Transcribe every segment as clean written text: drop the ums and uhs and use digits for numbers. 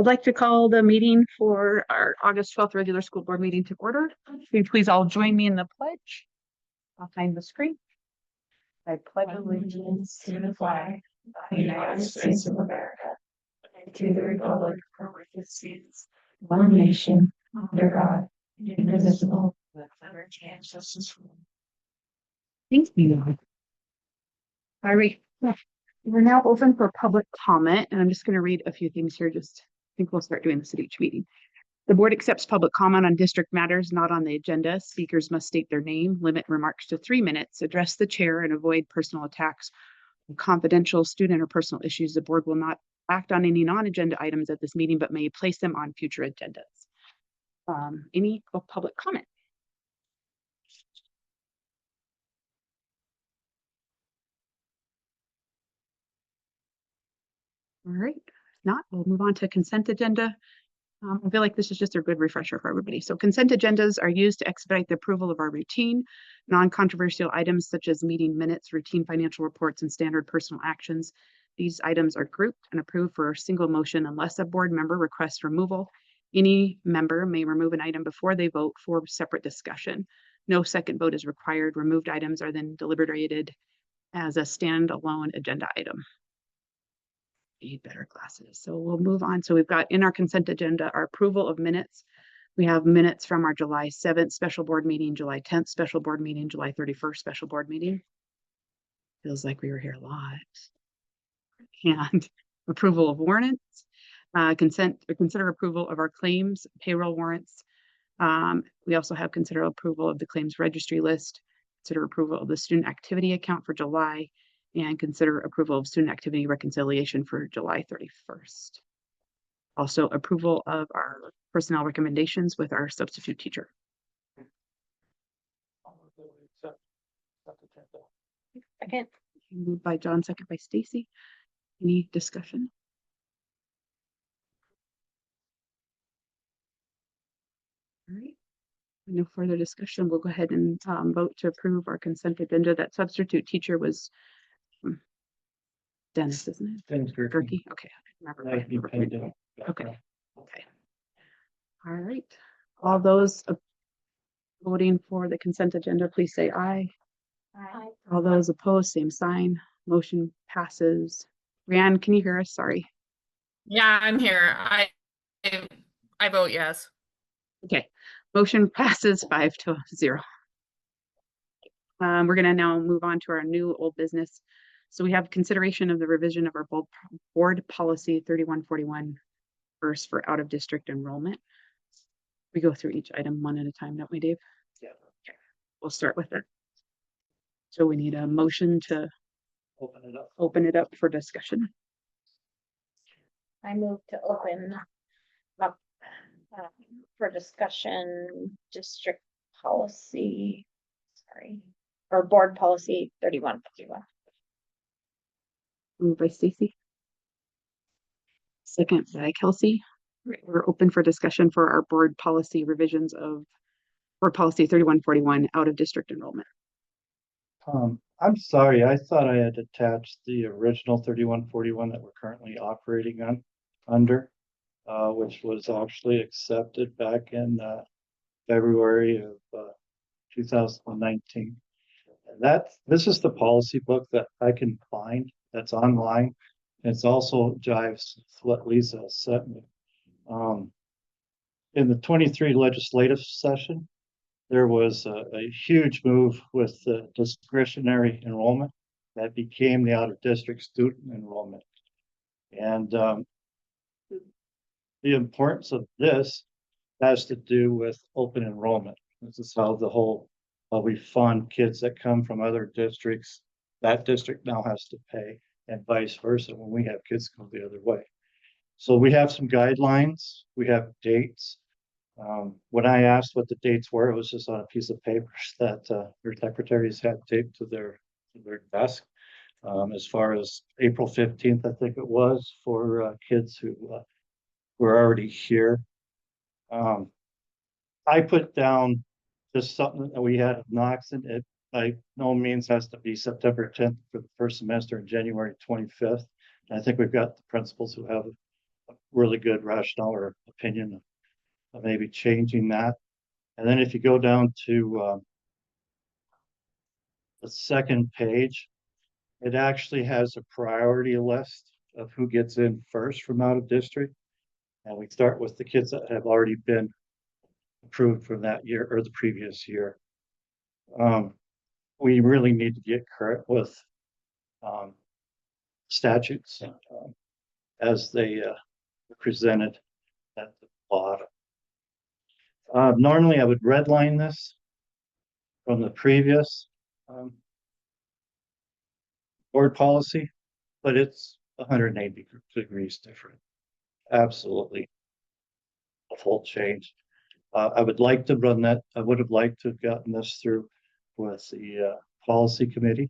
I'd like to call the meeting for our August 12th regular school board meeting to order. Can you please all join me in the pledge behind the screen? I pledge Allegiance to the flag of the United States of America and to the republic for which it stands, one nation, under God, indivisible, with liberty and justice for all. Thank you. All right. We're now open for public comment, and I'm just going to read a few things here. I think we'll start doing this at each meeting. The board accepts public comment on district matters not on the agenda. Speakers must state their name, limit remarks to 3 minutes, address the chair, and avoid personal attacks on confidential student or personal issues. The board will not act on any non-agenda items at this meeting, but may place them on future agendas. Any public comment? All right. If not, we'll move on to consent agenda. I feel like this is just a good refresher for everybody. So consent agendas are used to expedite the approval of our routine, non-controversial items such as meeting minutes, routine financial reports, and standard personal actions. These items are grouped and approved for a single motion unless a board member requests removal. Any member may remove an item before they vote for separate discussion. No second vote is required. Removed items are then deliberated as a standalone agenda item. Need better glasses. So we'll move on. So we've got in our consent agenda our approval of minutes. We have minutes from our July 7th special board meeting, July 10th special board meeting, July 31st special board meeting. Feels like we were here a lot. And approval of warrants, consider approval of our claims, payroll warrants. We also have consider approval of the claims registry list, consider approval of the student activity account for July, and consider approval of student activity reconciliation for July 31st. Also approval of our personnel recommendations with our substitute teacher. Second. Moved by John, second by Stacy. Any discussion? All right. No further discussion. We'll go ahead and vote to approve our consent agenda. That substitute teacher was Dennis, isn't it? Dennis Gerke. Okay. Okay. Okay. All right. All those voting for the consent agenda, please say aye. Aye. All those opposed, same sign. Motion passes. Rianne, can you hear us? Sorry. Yeah, I'm here. I vote yes. Okay. Motion passes 5-0. We're going to now move on to our new old business. So we have consideration of the revision of our board policy 3141 first for out of district enrollment. We go through each item one at a time, don't we, Dave? Yeah. Okay. We'll start with it. So we need a motion to open it up for discussion. I move to open up for discussion district policy, or board policy 3141. Moved by Stacy. Second by Kelsey. We're open for discussion for our board policy revisions of board policy 3141 out of district enrollment. I'm sorry, I thought I had attached the original 3141 that we're currently operating under, which was actually accepted back in February of 2019. And this is the policy book that I can find that's online. It's also jives with what Lisa sent me. In the 23 legislative session, there was a huge move with the discretionary enrollment that became the out-of-district student enrollment. And the importance of this has to do with open enrollment. This is how we fund kids that come from other districts. That district now has to pay, and vice versa when we have kids go the other way. So we have some guidelines, we have dates. When I asked what the dates were, it was just on a piece of paper that their secretaries had taped to their desk. As far as April 15th, I think it was, for kids who were already here. I put down just something that we had at Knox, and it by no means has to be September 10th for the first semester and January 25th. And I think we've got the principals who have really good rationale or opinion of maybe changing that. And then if you go down to the second page, it actually has a priority list of who gets in first from out of district. And we start with the kids that have already been approved from that year or the previous year. We really need to get current with statutes as they presented at the bottom. Normally I would redline this from the previous board policy, but it's 180 degrees different. Absolutely a full change. I would like to run that. I would have liked to have gotten this through with the policy committee.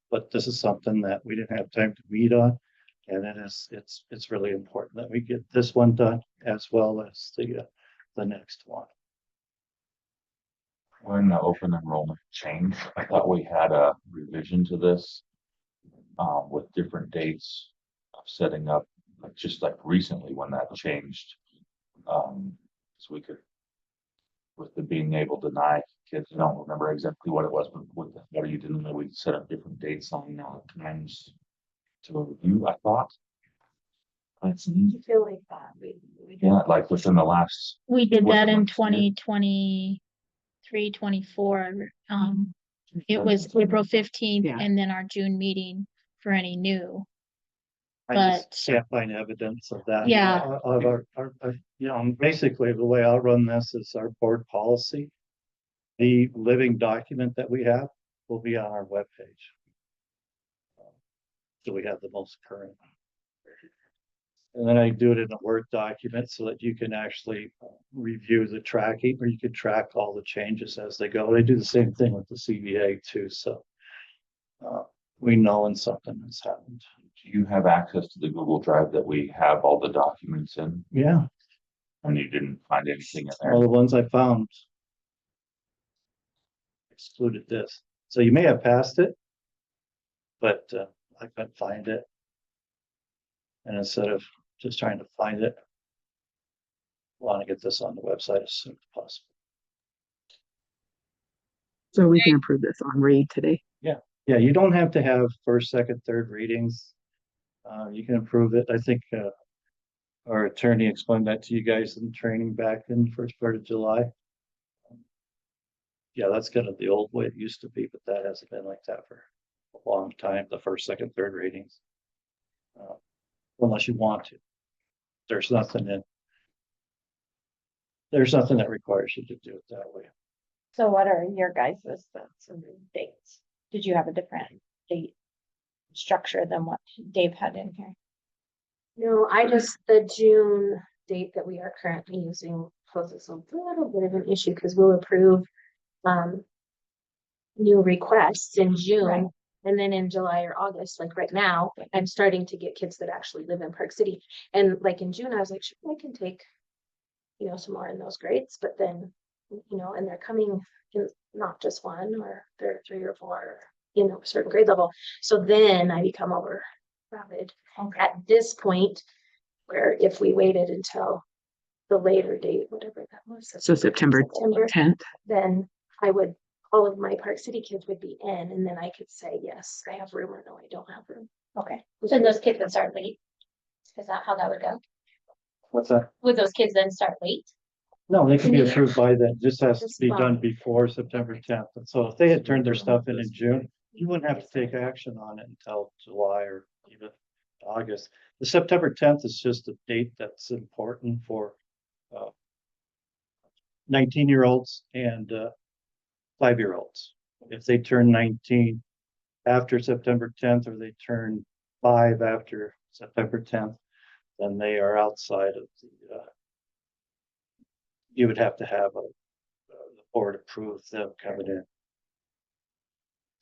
But this is something that we didn't have time to meet on. And it's really important that we get this one done as well as the next one. When the open enrollment changed, I thought we had a revision to this with different dates of setting up, like just like recently when that changed. So we could, with the being able to deny kids, I don't remember exactly what it was, but what you didn't know, we set up different dates on times to review, I thought. I feel like that. We Yeah, like within the last, We did that in What's the next 2023, 24. It was April 15th Yeah. and then our June meeting for any new. I just But- can't find evidence of that. Yeah. Of basically the way I'll run this is our board policy. The living document that we have will be on our webpage. So we have the most current. And then I do it in a Word document so that you can actually review the tracking, or you can track all the changes as they go. They do the same thing with the CBA too, so we know when something has happened. do you have access to the Google Drive that we have all the documents in? Yeah, And you didn't find anything in all there? the ones I found excluded this. So you may have passed it, but I couldn't find it. And instead of just trying to find it, I want to get this on the website as soon as possible. So we can approve this on read today. Yeah, you don't have to have first, second, third readings. You can approve it. I think our attorney explained that to you guys in training back in the first part of July. Yeah, that's kind of the old way it used to be, but that hasn't been like that for a long time, the first, second, third readings. Unless you want to. There's nothing that requires you to do it that way. So what are your guys' dates? Did you have a different date structure than what Dave had in here? No, the June date that we are currently using poses a little bit of an issue because we'll approve new requests in June. Right. And then in July or August, like right now, I'm starting to get kids that actually live in Park City. And like in June, I was like, sure, I can take, some more in those grades, but then, and they're coming in not just one, or they're 3 or 4, a certain grade level. So then I become overcrowded at this point, where if we waited until the later date, whatever that was. So September 10th. Then all of my Park City kids would be in, and then I could say, yes, I have room, or no, I don't have room. Okay, so those kids would start late? Is that how that would go? What's that? Would those kids then start late? No, they can be approved by then. Just has to That's be done fine. before September 10th. And so if they had turned their stuff in June, you wouldn't have to take action on it until July or even August. The September 10th is just a date that's important for 19-year-olds and 5-year-olds. If they turn 19 after September 10th, or they turn 5 after September 10th, then they are outside of the, you would have to have the board approve them coming in.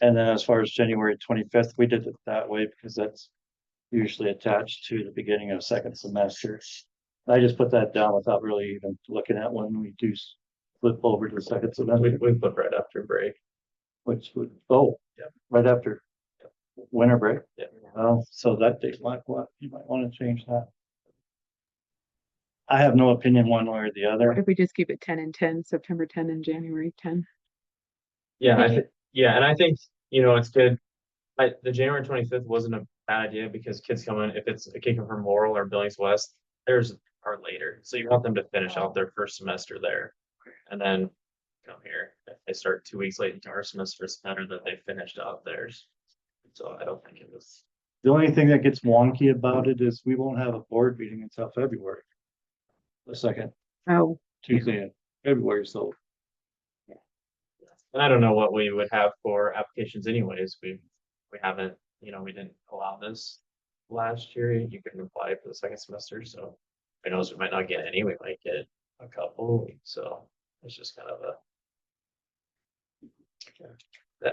And then as far as January 25th, we did it that way because that's usually attached to the beginning of second semester. I just put that down without really even looking at when we do flip over to the second semester. We flip right after break. Which would, Yeah. right after winter break. Yeah. So that date you might want to change that. I have no opinion one way or the What other. if we just keep it 10 and 10, September 10 and January 10? Yeah, Okay. yeah, and I think, you know, it's good. The January 25th wasn't a bad idea because kids come in, if it's a kid from Laurel or Billings West, theirs are later. So you want them to finish out their first semester there. And then come here. If they start 2 weeks late into our semester, it's better that they finished out theirs. So I don't think it was. The only thing that gets wonky about it is we won't have a board meeting until February. The second Oh, Tuesday in February, so And I don't know what we would have for applications anyways. We haven't, you know, we didn't allow this last year. You couldn't apply for the second semester, so who knows, we might not get any, we might get a couple, so it's just kind of a.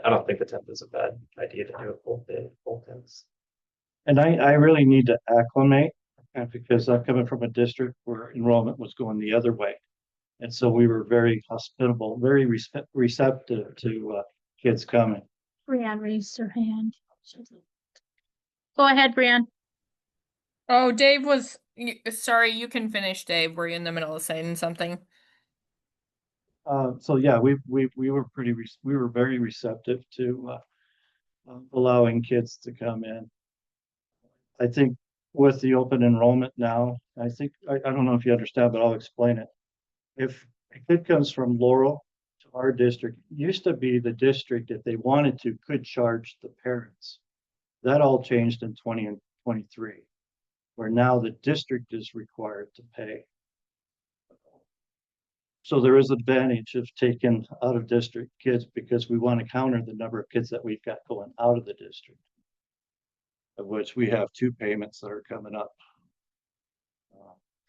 I don't think the 10th is a bad idea to do a full day, full 10s. and I really need to acclimate because I'm coming from a district where enrollment was going the other way. And so we were very hospitable, very receptive to kids coming. Brianne raised her hand. Go ahead, Brianne. Oh, Dave was, sorry, you can finish, Dave. Were you in the middle of saying something? So yeah, we were we were very receptive to allowing kids to come in. I think with the open enrollment now, I don't know if you understand, but I'll explain it. If a kid comes from Laurel to our district, it used to be the district, if they wanted to, could charge the parents. That all changed in 20 and 23, where now the district is required to pay. So there is advantage of taking out of district kids because we want to counter the number of kids that we've got going out of the district. Of which we have 2 payments that are coming up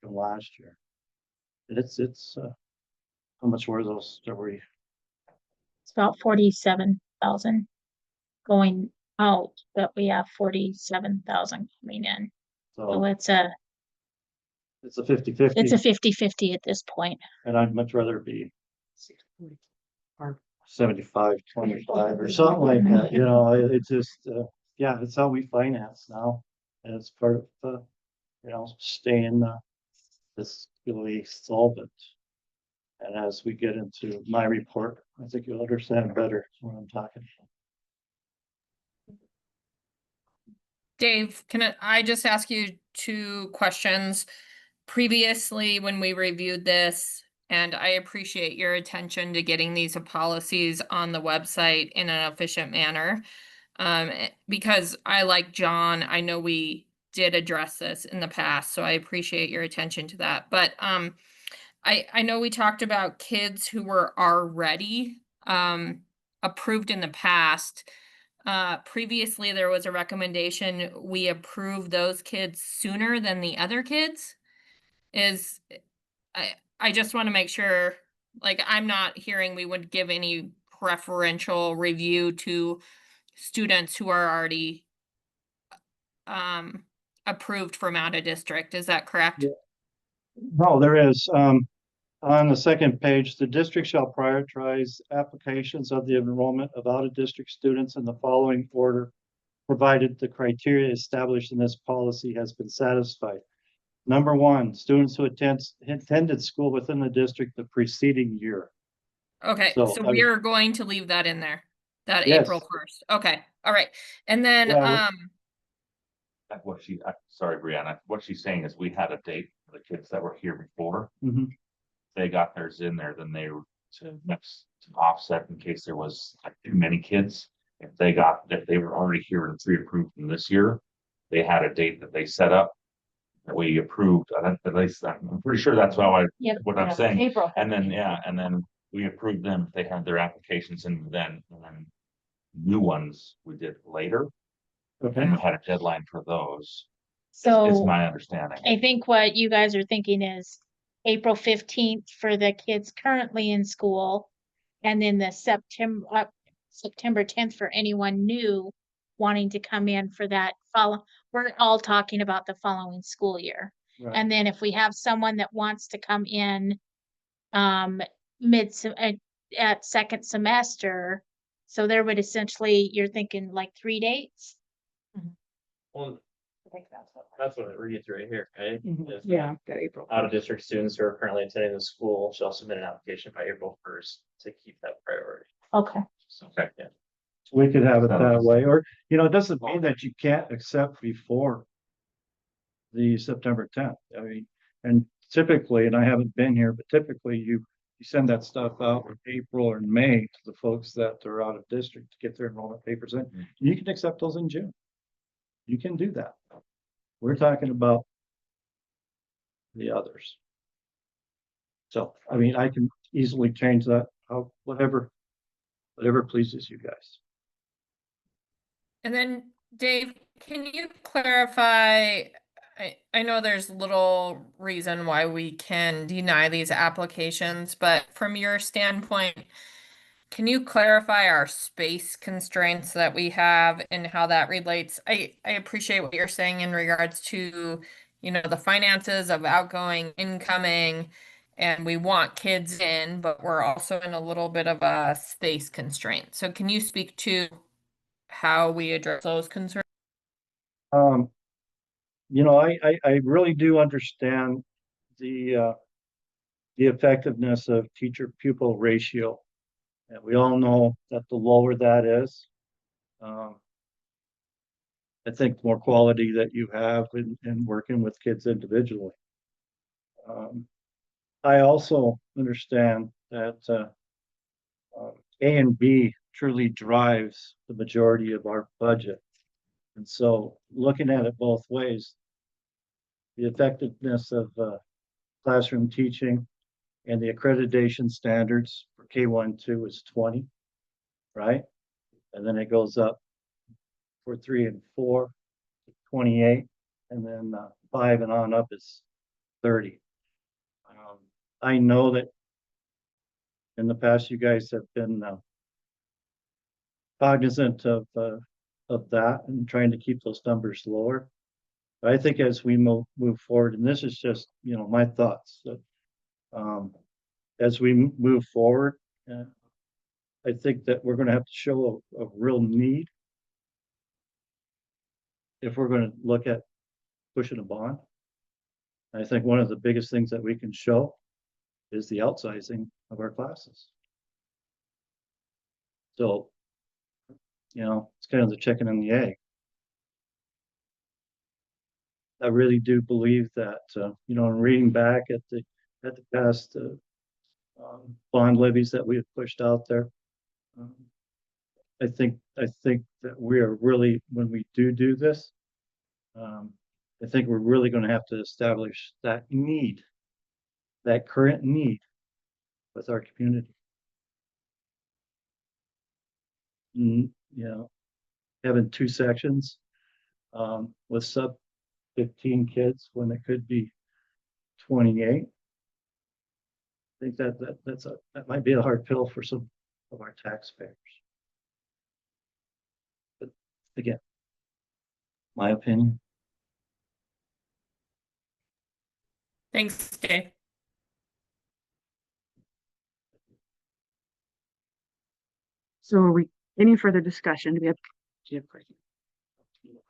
from last year. It's how much were those? It's about 47,000 going out, but we have 47,000 coming in. So So it's a it's a 50-50, 50-50 at this point. and I'd much rather be 75-25 or something like that, you know, it's just, yeah, it's how we finance now. And it's part of, you know, staying, fiscally solvent. And as we get into my report, I think you'll understand better what I'm talking about. Dave, can I just ask you 2 questions? Previously, when we reviewed this, and I appreciate your attention to getting these policies on the website in an efficient manner. Because I, like John, I know we did address this in the past, so I appreciate your attention to that. But I know we talked about kids who were already approved in the past. Previously, there was a recommendation we approve those kids sooner than the other kids. I just want to make sure, like, I'm not hearing we would give any preferential review to students who are already approved from out of district. Is that correct? Yeah. No, there is, on the second page, the district shall prioritize applications of the enrollment of out-of-district students in the following order, provided the criteria established in this policy has been satisfied. Number 1, students who attended school within the district the preceding year. Okay, So, so I- we are going to leave that in there, that Yes. April 1st. Okay, all right. And then, Yeah, Like what sorry, Brianna, what she's saying is we had a date for the kids that were here before. Mhm. They got theirs in there, then they were to offset in case there was like too many kids. If they were already here and pre-approved from this year, they had a date that they set up. That we approved, at least I'm pretty sure that's how Yep. what I'm saying. April. And then, yeah, and then we approved them, they had their applications and then new ones we did later. Okay. And we had a deadline for those. It's So my understanding. I think what you guys are thinking is April 15th for the kids currently in school. And then the September 10th for anyone new wanting to come in for that we're all talking about the following school year. Right. And then if we have someone that wants to come in at second semester, so there would essentially, you're thinking like 3 dates? Well, That's what it reads right here, right? Is Yeah, that April. out of district students who are currently attending the school shall submit an application by April 1st to keep that priority. Okay. So, okay, yeah. We could have it that Sounds- way, or, you know, it doesn't mean that you can't accept before the September 10th. I mean, and typically, and I haven't been here, but typically you send that stuff out in April or May to the folks that are out of district to get their enrollment papers in. Mhm. You can accept those in June. You can do that. We're talking about the others. So, I mean, I can easily change that, whatever pleases you guys. And then Dave, can you clarify? I know there's little reason why we can deny these applications, but from your standpoint, can you clarify our space constraints that we have and how that relates? I appreciate what you're saying in regards to, the finances of outgoing, incoming, and we want kids in, but we're also in a little bit of a space constraint. So can you speak to how we address those concerns? I really do understand the effectiveness of teacher pupil ratio. And we all know that the lower that is, I think the more quality that you have in working with kids individually. I also understand that A and B truly drives the majority of our budget. And so looking at it both ways, the effectiveness of classroom teaching and the accreditation standards for K-1-2 is 20, right? And then it goes up for 3 and 4 to 28, and then 5 and on up is 30. I know that in the past you guys have been cognizant of that and trying to keep those numbers lower. But I think as we move forward, and this is just my thoughts, that, as we move forward, I think that we're going to have to show a real need if we're going to look at pushing a bond. I think one of the biggest things that we can show is the outsizing of our classes. So, it's kind of the chicken and the egg. I really do believe that, in reading back at the past bond levies that we have pushed out there, I think that we are really, when we do this, I think we're really going to have to establish that current need with our community. Having 2 sections with sub 15 kids when it could be 28. I think that might be a hard pill for some of our taxpayers. But again, my opinion. Thanks, Dave. So are we, any further discussion? Do you have questions?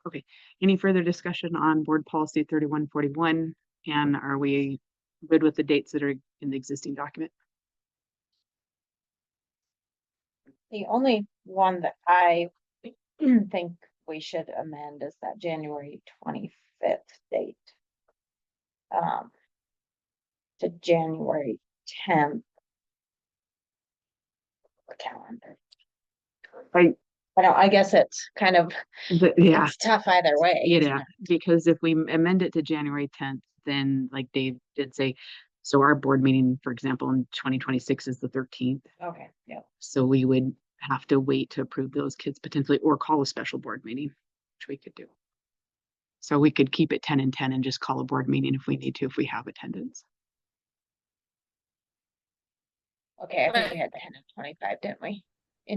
Okay, any further discussion on board policy 3141? And are we good with the dates that are in the existing document? The only one that I think we should amend is that January 25th date. To January 10th. Calendar. I guess it's kind of, Yeah, it's tough either way. isn't yeah, it? because if we amend it to January 10th, then like Dave did say, so our board meeting, for example, in 2026 is the 13th. Okay, yeah. So we would have to wait to approve those kids potentially, or call a special board meeting, which we could do. So we could keep it 10 and 10 and just call a board meeting if we need to, if we have attendance. Okay, I think we had 10 and 25, didn't we?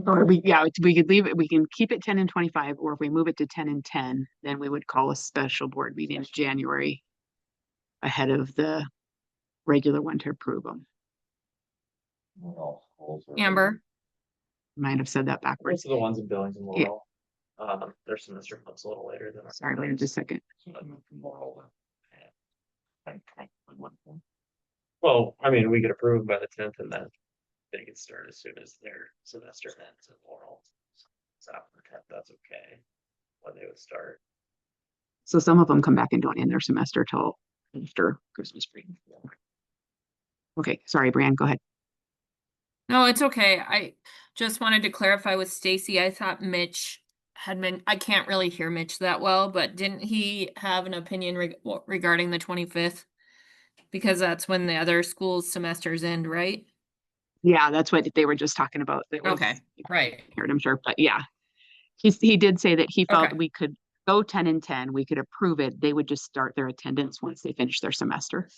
Or we could leave it, we can keep it 10 and 25, or if we move it to 10 and 10, then we would call a special board meeting in January ahead of the regular one to approve them. When all schools are- Amber, Might have said that backwards. Most of the ones in Billings and Laurel. Their semester flips a little later than. ours. Sorry, wait just a second. Well, I mean, we get approved by the 10th and then they get started as soon as their semester ends and oral. So after 10th, that's okay. When they would start. So some of them come back and don't end their semester till after Christmas break. Okay, sorry, Brian, go ahead. No, it's okay. I just wanted to clarify with Stacy. I thought Mitch had been, I can't really hear Mitch that well, but didn't he have an opinion regarding the 25th? Because that's when the other school's semesters end, right? Yeah, that's what they were just talking about. It was- Okay, right. Heard, I'm sure, but yeah. He did say that he felt Okay. we could go 10 and 10, we could approve it. They would just start their attendance once they finish their semester.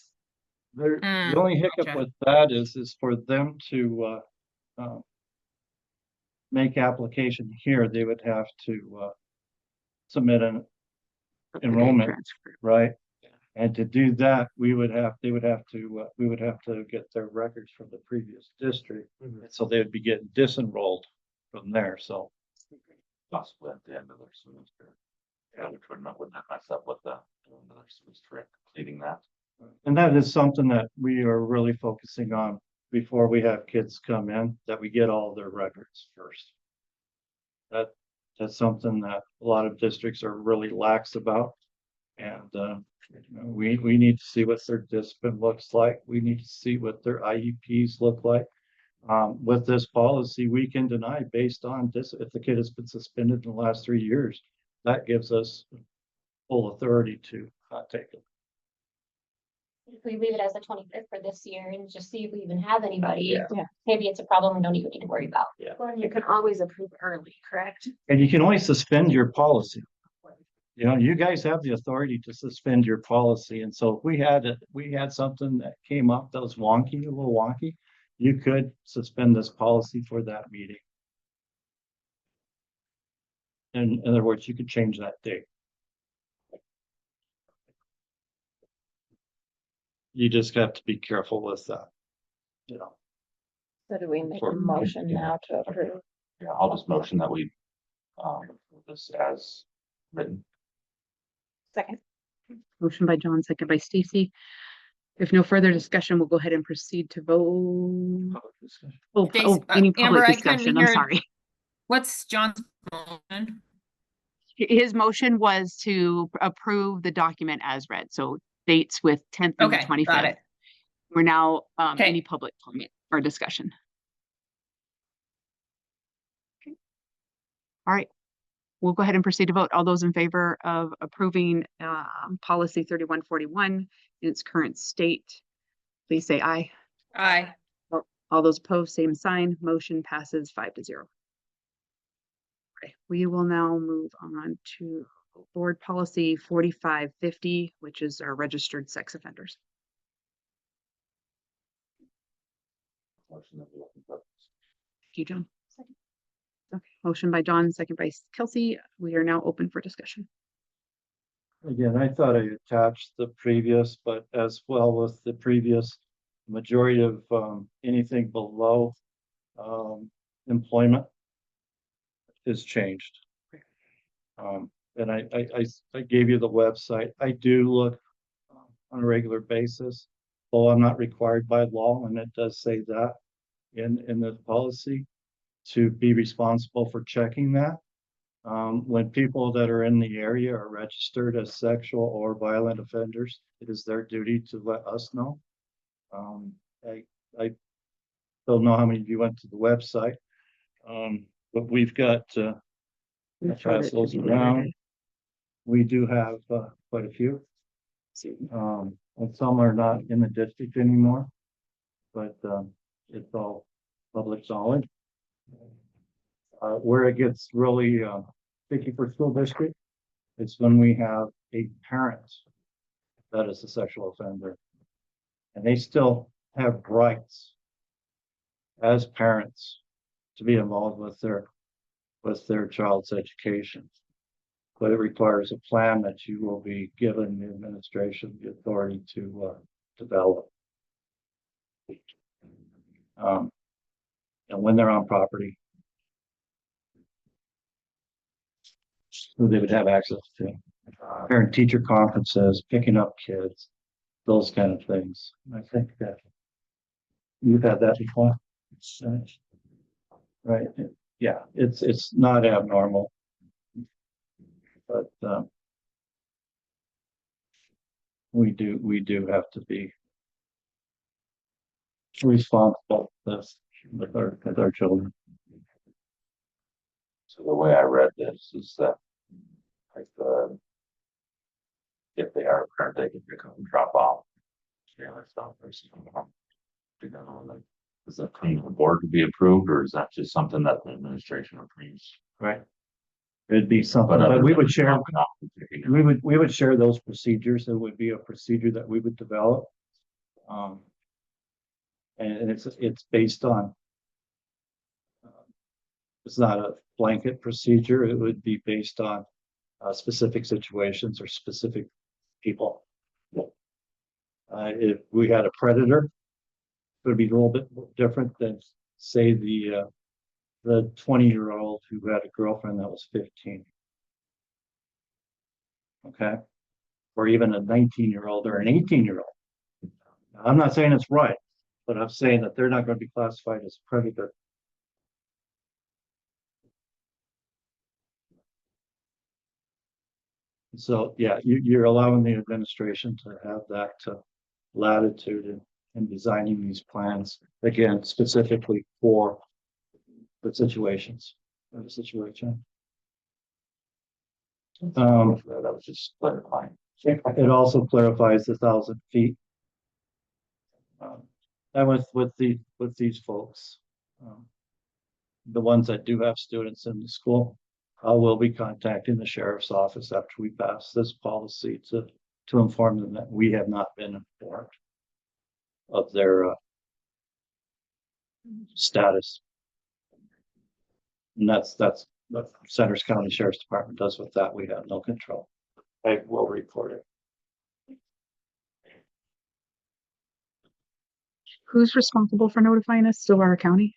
The Mm, only hiccup gotcha. with that is for them to, make application here, they would have to, submit an enrollment, Transcript. right? And to do that, they would have to, we would have to get their records from the previous district. Mhm. So they would be getting disenrolled from there, so. Possibly at the end of their semester. Yeah, which would not mess up with the end of their semester completing that. And that is something that we are really focusing on before we have kids come in, that we get all their records first. That's something that a lot of districts are really lax about. And, we need to see what their discipline looks like. We need to see what their IEPs look like. With this policy, we can deny based on this, if the kid has been suspended in the last 3 years, that gives us full authority to take it. If we leave it as the 25th for this year and just see if we even have anybody, Yeah. Yeah. maybe it's a problem we don't even need to worry about. Yeah. Well, you can always approve early, correct? And you can always suspend your policy. You know, you guys have the authority to suspend your policy. And so if we had something that came up that was wonky, a little wonky, you could suspend this policy for that meeting. In other words, you could change that date. You just have to be careful with that. You know, So do we make a For- motion yeah. now to approve? Yeah, I'll just motion that we, approve this as written. Second. Motion by John, second by Stacy. If no further discussion, we'll go ahead and proceed to vote. Stacy- Any Amber, public I couldn't discussion, I'm hear- sorry. What's John's motion? His motion was to approve the document as read, so dates with 10th and the Okay, got 25th. it. We're now, Okay. any public comment or discussion. Okay. All right, we'll go ahead and proceed to vote. All those in favor of approving, policy 3141 in its current state, please say aye. Aye. All those opposed, same sign. Motion passes 5-0. Okay, we will now move on to board policy 4550, which is our registered sex offenders. Motion that we open up. Thank you, John. Okay, motion by John, second by Kelsey. We are now open for discussion. again, I thought I attached the previous, but as well with the previous, majority of, anything below, employment is changed. And I gave you the website. I do look on a regular basis, though I'm not required by law, and it does say that in the policy to be responsible for checking that. When people that are in the area are registered as sexual or violent offenders, it is their duty to let us know. I don't know how many of you went to the website, but we've got, I pass those around. We do have, quite a few. And some are not in the district anymore, but, it's all public knowledge. Where it gets really, tricky for school district, it's when we have a parent that is a sexual offender. And they still have rights as parents to be involved with their child's education. But it requires a plan that you will be given the administration the authority to, develop. And when they're on property. who they would have access to. Parent-teacher conferences, picking up kids, those kind of things. I think that you've had that before. Right, yeah, it's not abnormal. But, we do have to be responsible with our children. So the way I read this is that, like, if they are a parent, they can pick up and drop off. Yeah, that's not you know, like, is that coming to the board to be approved, or is that just something that the administration approves? Right. It'd be something, other but we than would share, dropping off and picking it up, we would share those procedures. It would be a procedure that we would develop. And it's based on. It's not a blanket procedure. It would be based on specific situations or specific people. If we had a predator, it would be a little bit different than, say, the 20-year-old who had a girlfriend that was 15. Okay. Or even a 19-year-old or an 18-year-old. I'm not saying it's right, but I'm saying that they're not going to be classified as predator. So, yeah, you're allowing the administration to have that latitude in designing these plans, again, specifically for the situations, for the situation. that was just clarifying. It also clarifies the 1,000 feet. And with these folks, the ones that do have students in the school, I will be contacting the sheriff's office after we pass this policy to inform them that we have not been informed of their status. And that's what Centers County Sheriff's Department does with that. We have no control. I will report it. Who's responsible for notifying us? Still our county?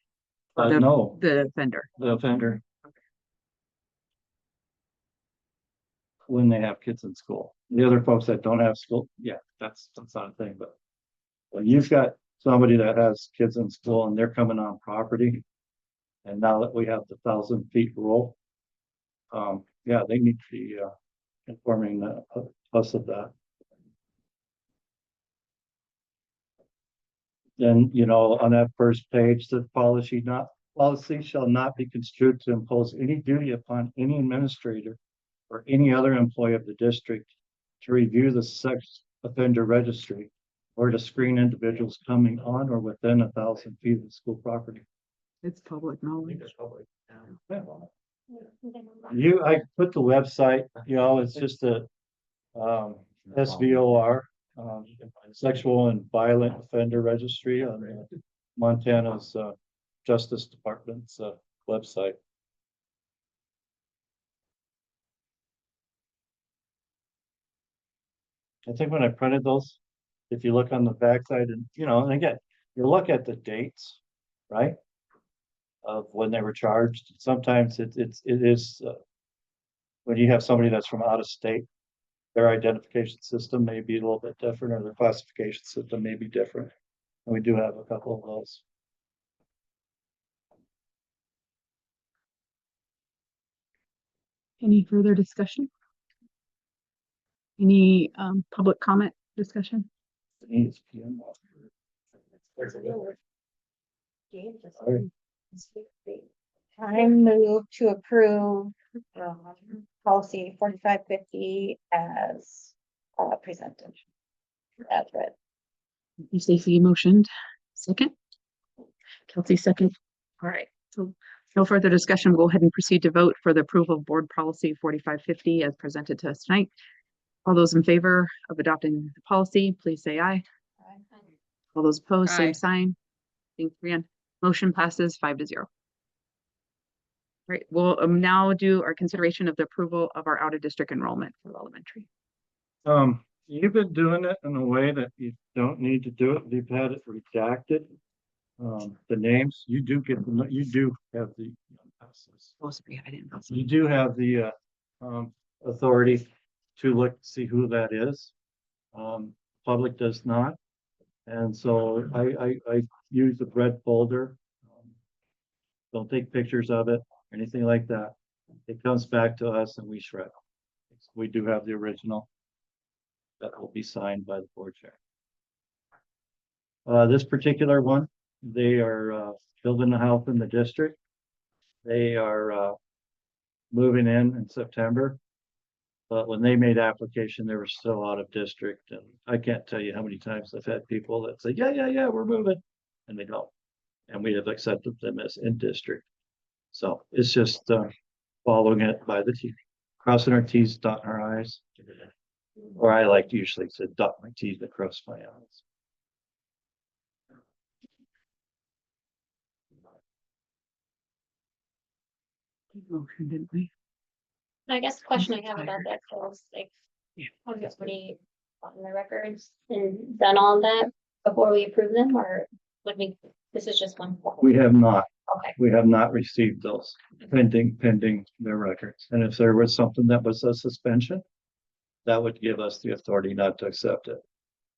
The- No, The vendor. the offender. When they have kids in school. The other folks that don't have school, yeah, that's not a thing, but when you've got somebody that has kids in school and they're coming on property, and now that we have the 1,000 feet rule, yeah, they need to be informing us of that. Then, you know, on that first page, the policy shall not be construed to impose any duty upon any administrator or any other employee of the district to review the sex offender registry or to screen individuals coming on or within 1,000 feet of the school property. It's public knowledge. I put the website, you know, it's just a SVOR, Sexual and Violent Offender Registry on Montana's Justice Department's website. I think when I printed those, if you look on the backside and, you know, and again, you look at the dates, right? Of when they were charged. Sometimes it is when you have somebody that's from out of state, their identification system may be a little bit different, or their classification system may be different. And we do have a couple of those. Any further discussion? Any public comment discussion? I move to approve policy 4550 as presented. As read. Stacy motioned. Second. Kelsey second. All right. So no further discussion. We'll go ahead and proceed to vote for the approval of board policy 4550 as presented to us tonight. All those in favor of adopting the policy, please say aye. All those opposed, Aye. same sign. Thank you, Brianne. Motion passes 5-0. Right, we'll now do our consideration of the approval of our out-of-district enrollment for elementary. You've been doing it in a way that you don't need to do it. You've had it redacted. The names, you do have the Supposed to be, I didn't. you do have the authority to look, see who that is. Public does not. And so I use the red folder. Don't take pictures of it, or anything like that. It comes back to us and we shred. We do have the original. That will be signed by the board chair. This particular one, they are building a house in the district. They are moving in September. But when they made application, they were still out of district, and I can't tell you how many times I've had people that say, yeah, we're moving, and they don't. And we have accepted them as in district. So it's just following it by the T, crossing our T's, dotting our I's. Or I like to usually say dot my T's and cross my I's. Motion, didn't we? I guess the question I I'm have about tired. that, Phil, is like, Yeah. have you already gotten the records and done all of that before we approve them, or would we, this is just one? We have not. Okay, We have not received those pending their records. And if there was something that was a suspension, that would give us the authority not to accept it.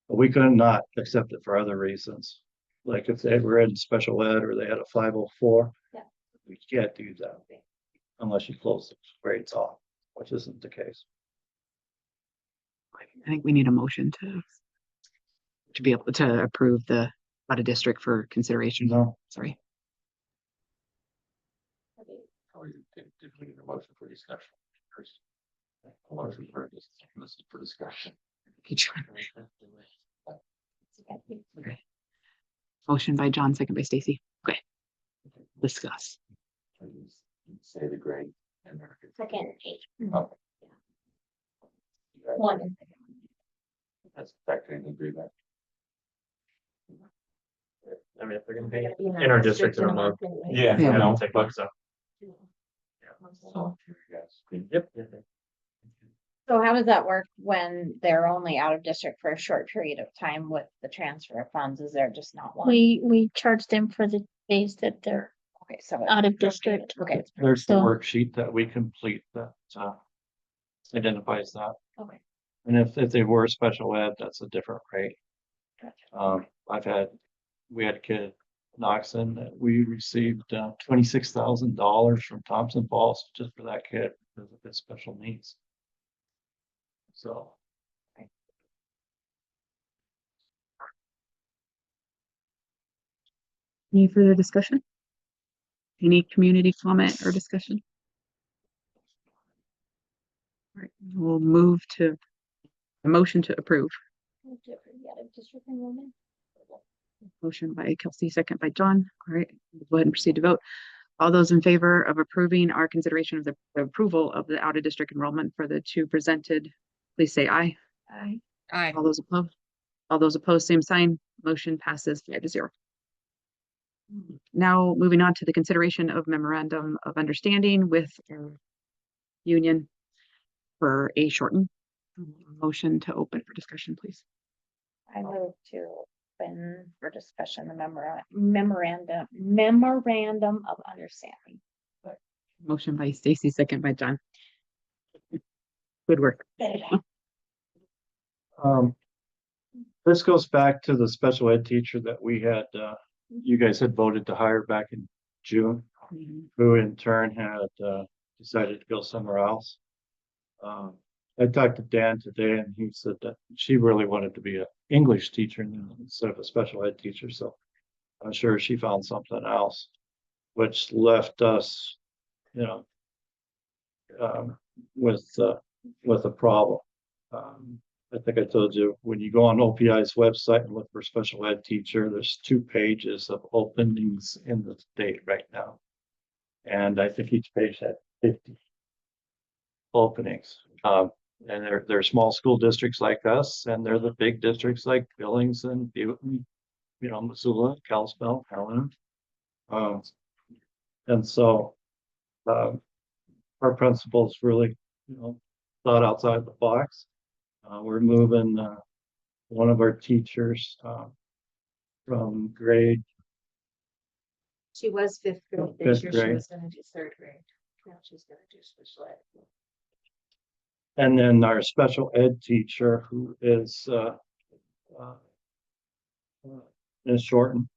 But we could not accept it for other reasons. Like if they were in special ed or they had a 504. Yeah. We can't do that unless you close the grades off, which isn't the case. I think we need a motion to be able to approve the out of district for consideration. No, Sorry. Or you did we need a motion for discussion first? A motion for discussion. Motion by John, second by Stacy. Okay. Discuss. Say the grade. And second, okay. one. That's factoring the agreement. I mean, if they're gonna They're be gonna be in our district in a in month. anyway. Yeah. Yeah. I don't take much, so. So, yes. Yep. So how does that work when they're only out of district for a short period of time with the transfer of funds? Is there just not one? We charge them for the days that they're Okay, so. out of district. Okay, there's the So- worksheet that we complete that identifies that. Okay. And if they were special ed, that's a different rate. We had a kid, Knoxon, that we received $26,000 from Thompson Falls just for that kid because of his special needs. So. Any further discussion? Any community comment or discussion? All right, we'll move to a motion to approve. Motion by Kelsey, second by John. All right, we'll go ahead and proceed to vote. All those in favor of approving our consideration of the approval of the out of district enrollment for the two presented, please say aye. Aye. Aye. All those opposed, same sign. Motion passes 5-0. Now moving on to the consideration of memorandum of understanding with our union for A Shorten. Motion to open for discussion, please. I move to open for discussion, the memorandum of understanding. Motion by Stacy, second by John. Good work. This goes back to the special ed teacher that we had, you guys had voted to hire back in June, who in turn had decided to go somewhere else. I talked to Dan today and he said that she really wanted to be an English teacher instead of a special ed teacher. So I'm sure she found something else, which left us, with a problem. I think I told you, when you go on OPI's website and look for special ed teacher, there's 2 pages of openings in the state right now. And I think each page had 50 openings. And they're small school districts like us, and they're the big districts like Billings and Butte, Missoula, Kalispell, Helena. And so our principals really, thought outside the box. We're moving one of our teachers from grade She was fifth grade. Fifth This year she grade. was gonna do third grade. Now she's gonna do special ed. And then our special ed teacher who is, Ms. Shorten,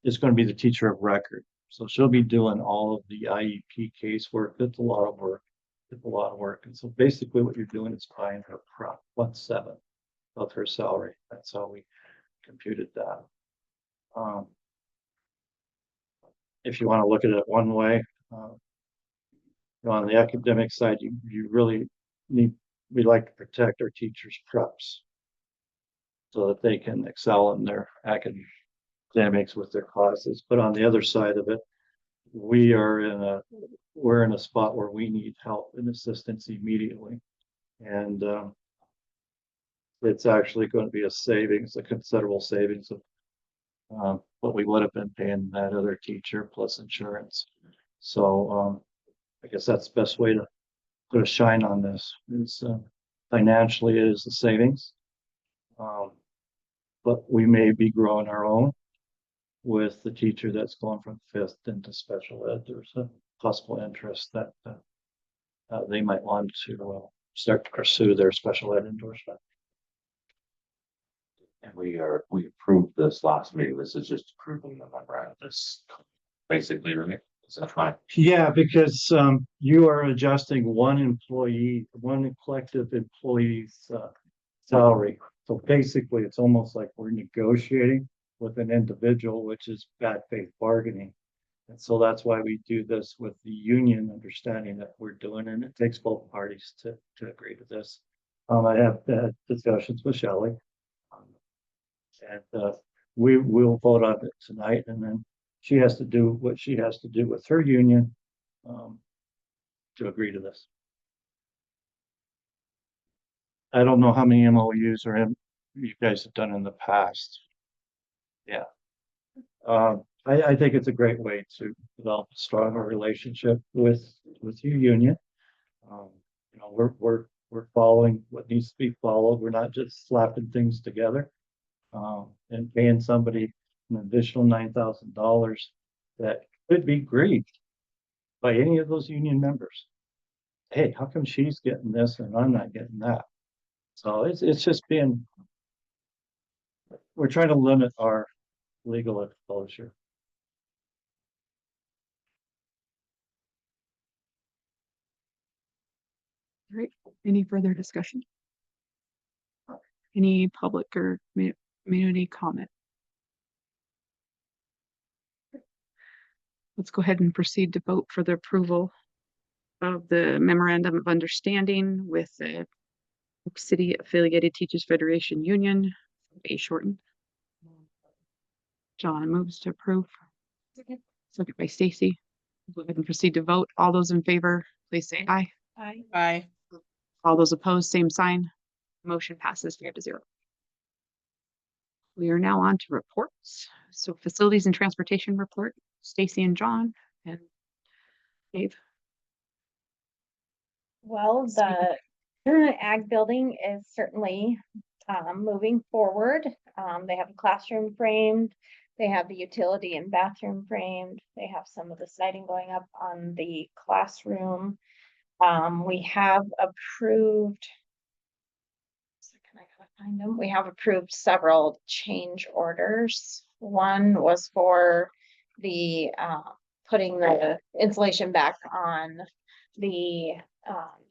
is going to be the teacher of record. So she'll be doing all of the IEP casework. It's a lot of work. It's a lot of work. And so basically what you're doing is buying her prop 1/7 of her salary. That's how we computed that. If you want to look at it one way, on the academic side, you really need, we like to protect our teachers' preps so that they can excel in their academics with their classes. But on the other side of it, we're in a spot where we need help and assistance immediately. And it's actually going to be a savings, a considerable savings of what we would have been paying that other teacher plus insurance. So I guess that's the best way to put a shine on this. Is financially it is a savings, but we may be growing our own with the teacher that's going from 5th into special ed. There's a possible interest that they might want to start to pursue their special ed endorsement. And we approved this last meeting. This is just approving the memorandum. This basically, right? Is that fine? Yeah, because you are adjusting one collective employee's salary. So basically, it's almost like we're negotiating with an individual, which is bad faith bargaining. And so that's why we do this with the union, understanding that we're doing, and it takes both parties to agree to this. I have had discussions with Shelley. And we will vote on it tonight, and then she has to do what she has to do with her union to agree to this. I don't know how many MOUs or you guys have done in the past. Yeah. I think it's a great way to develop a stronger relationship with your union. You know, we're following what needs to be followed. We're not just slapping things together. And paying somebody an additional $9,000 that could be grieved by any of those union members. Hey, how come she's getting this and I'm not getting that? So it's just we're trying to limit our legal exposure. All right, any further discussion? Any public or community comment? Let's go ahead and proceed to vote for the approval of the memorandum of understanding with the Oak City Affiliated Teachers Federation Union, A shortened. John moves to approve. Second by Stacy. Go ahead and proceed to vote. All those in favor, please say aye. Aye. Aye. All those opposed, same sign. Motion passes 5-0. We are now on to reports. So facilities and transportation report, Stacy and John and Dave. Well, the ag building is certainly moving forward. They have a classroom framed. They have the utility and bathroom framed. They have some of the siding going up on the classroom. We have approved. We have approved several change orders. One was for the putting the insulation back on the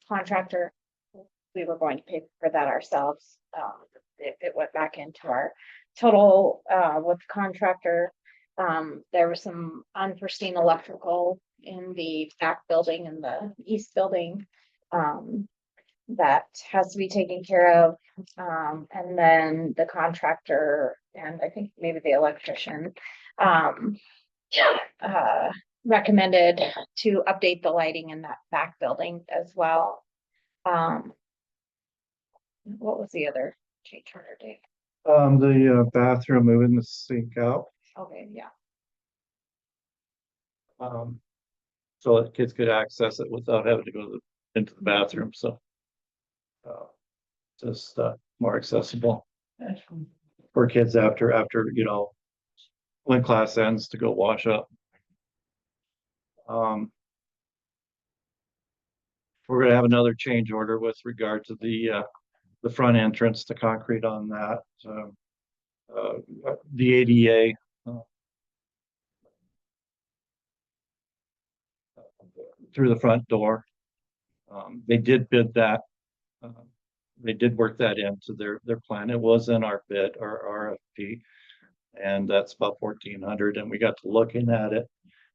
contractor. We were going to pay for that ourselves. It went back into our total with the contractor. There was some unforeseen electrical in the back building and the east building that has to be taken care of. And then the contractor and I think maybe the electrician recommended to update the lighting in that back building as well. What was the other change order, Dave? The bathroom, moving the sink out, Okay, yeah. so that kids could access it without having to go into the bathroom. So just more accessible for kids after you know, when class ends to go wash up. For we're gonna have another change order with regard to the front entrance, the concrete on that. The ADA. Through the front door. They did bid that. They did work that into their plan. It was in our bid or RFP. And that's about 1,400, and we got to looking at it.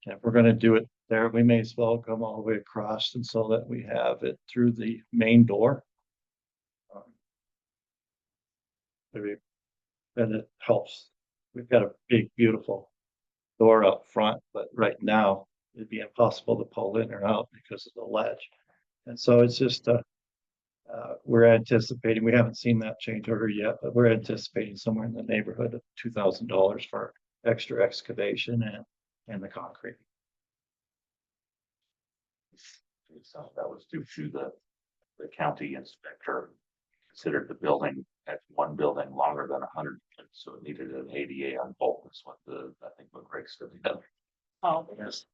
And if we're gonna do it there, we may as well come all the way across and so that we have it through the main door. Maybe, and it helps. We've got a big, beautiful door up front, but right now it'd be impossible to pull in or out because of the ledge. And so it's just we're anticipating, we haven't seen that change order yet, but we're anticipating somewhere in the neighborhood of $2,000 for extra excavation and the concrete. So that was due to the county inspector considered the building as one building longer than 100 feet, so it needed an ADA on both. That's what I think what Greg said. Oh, Yes.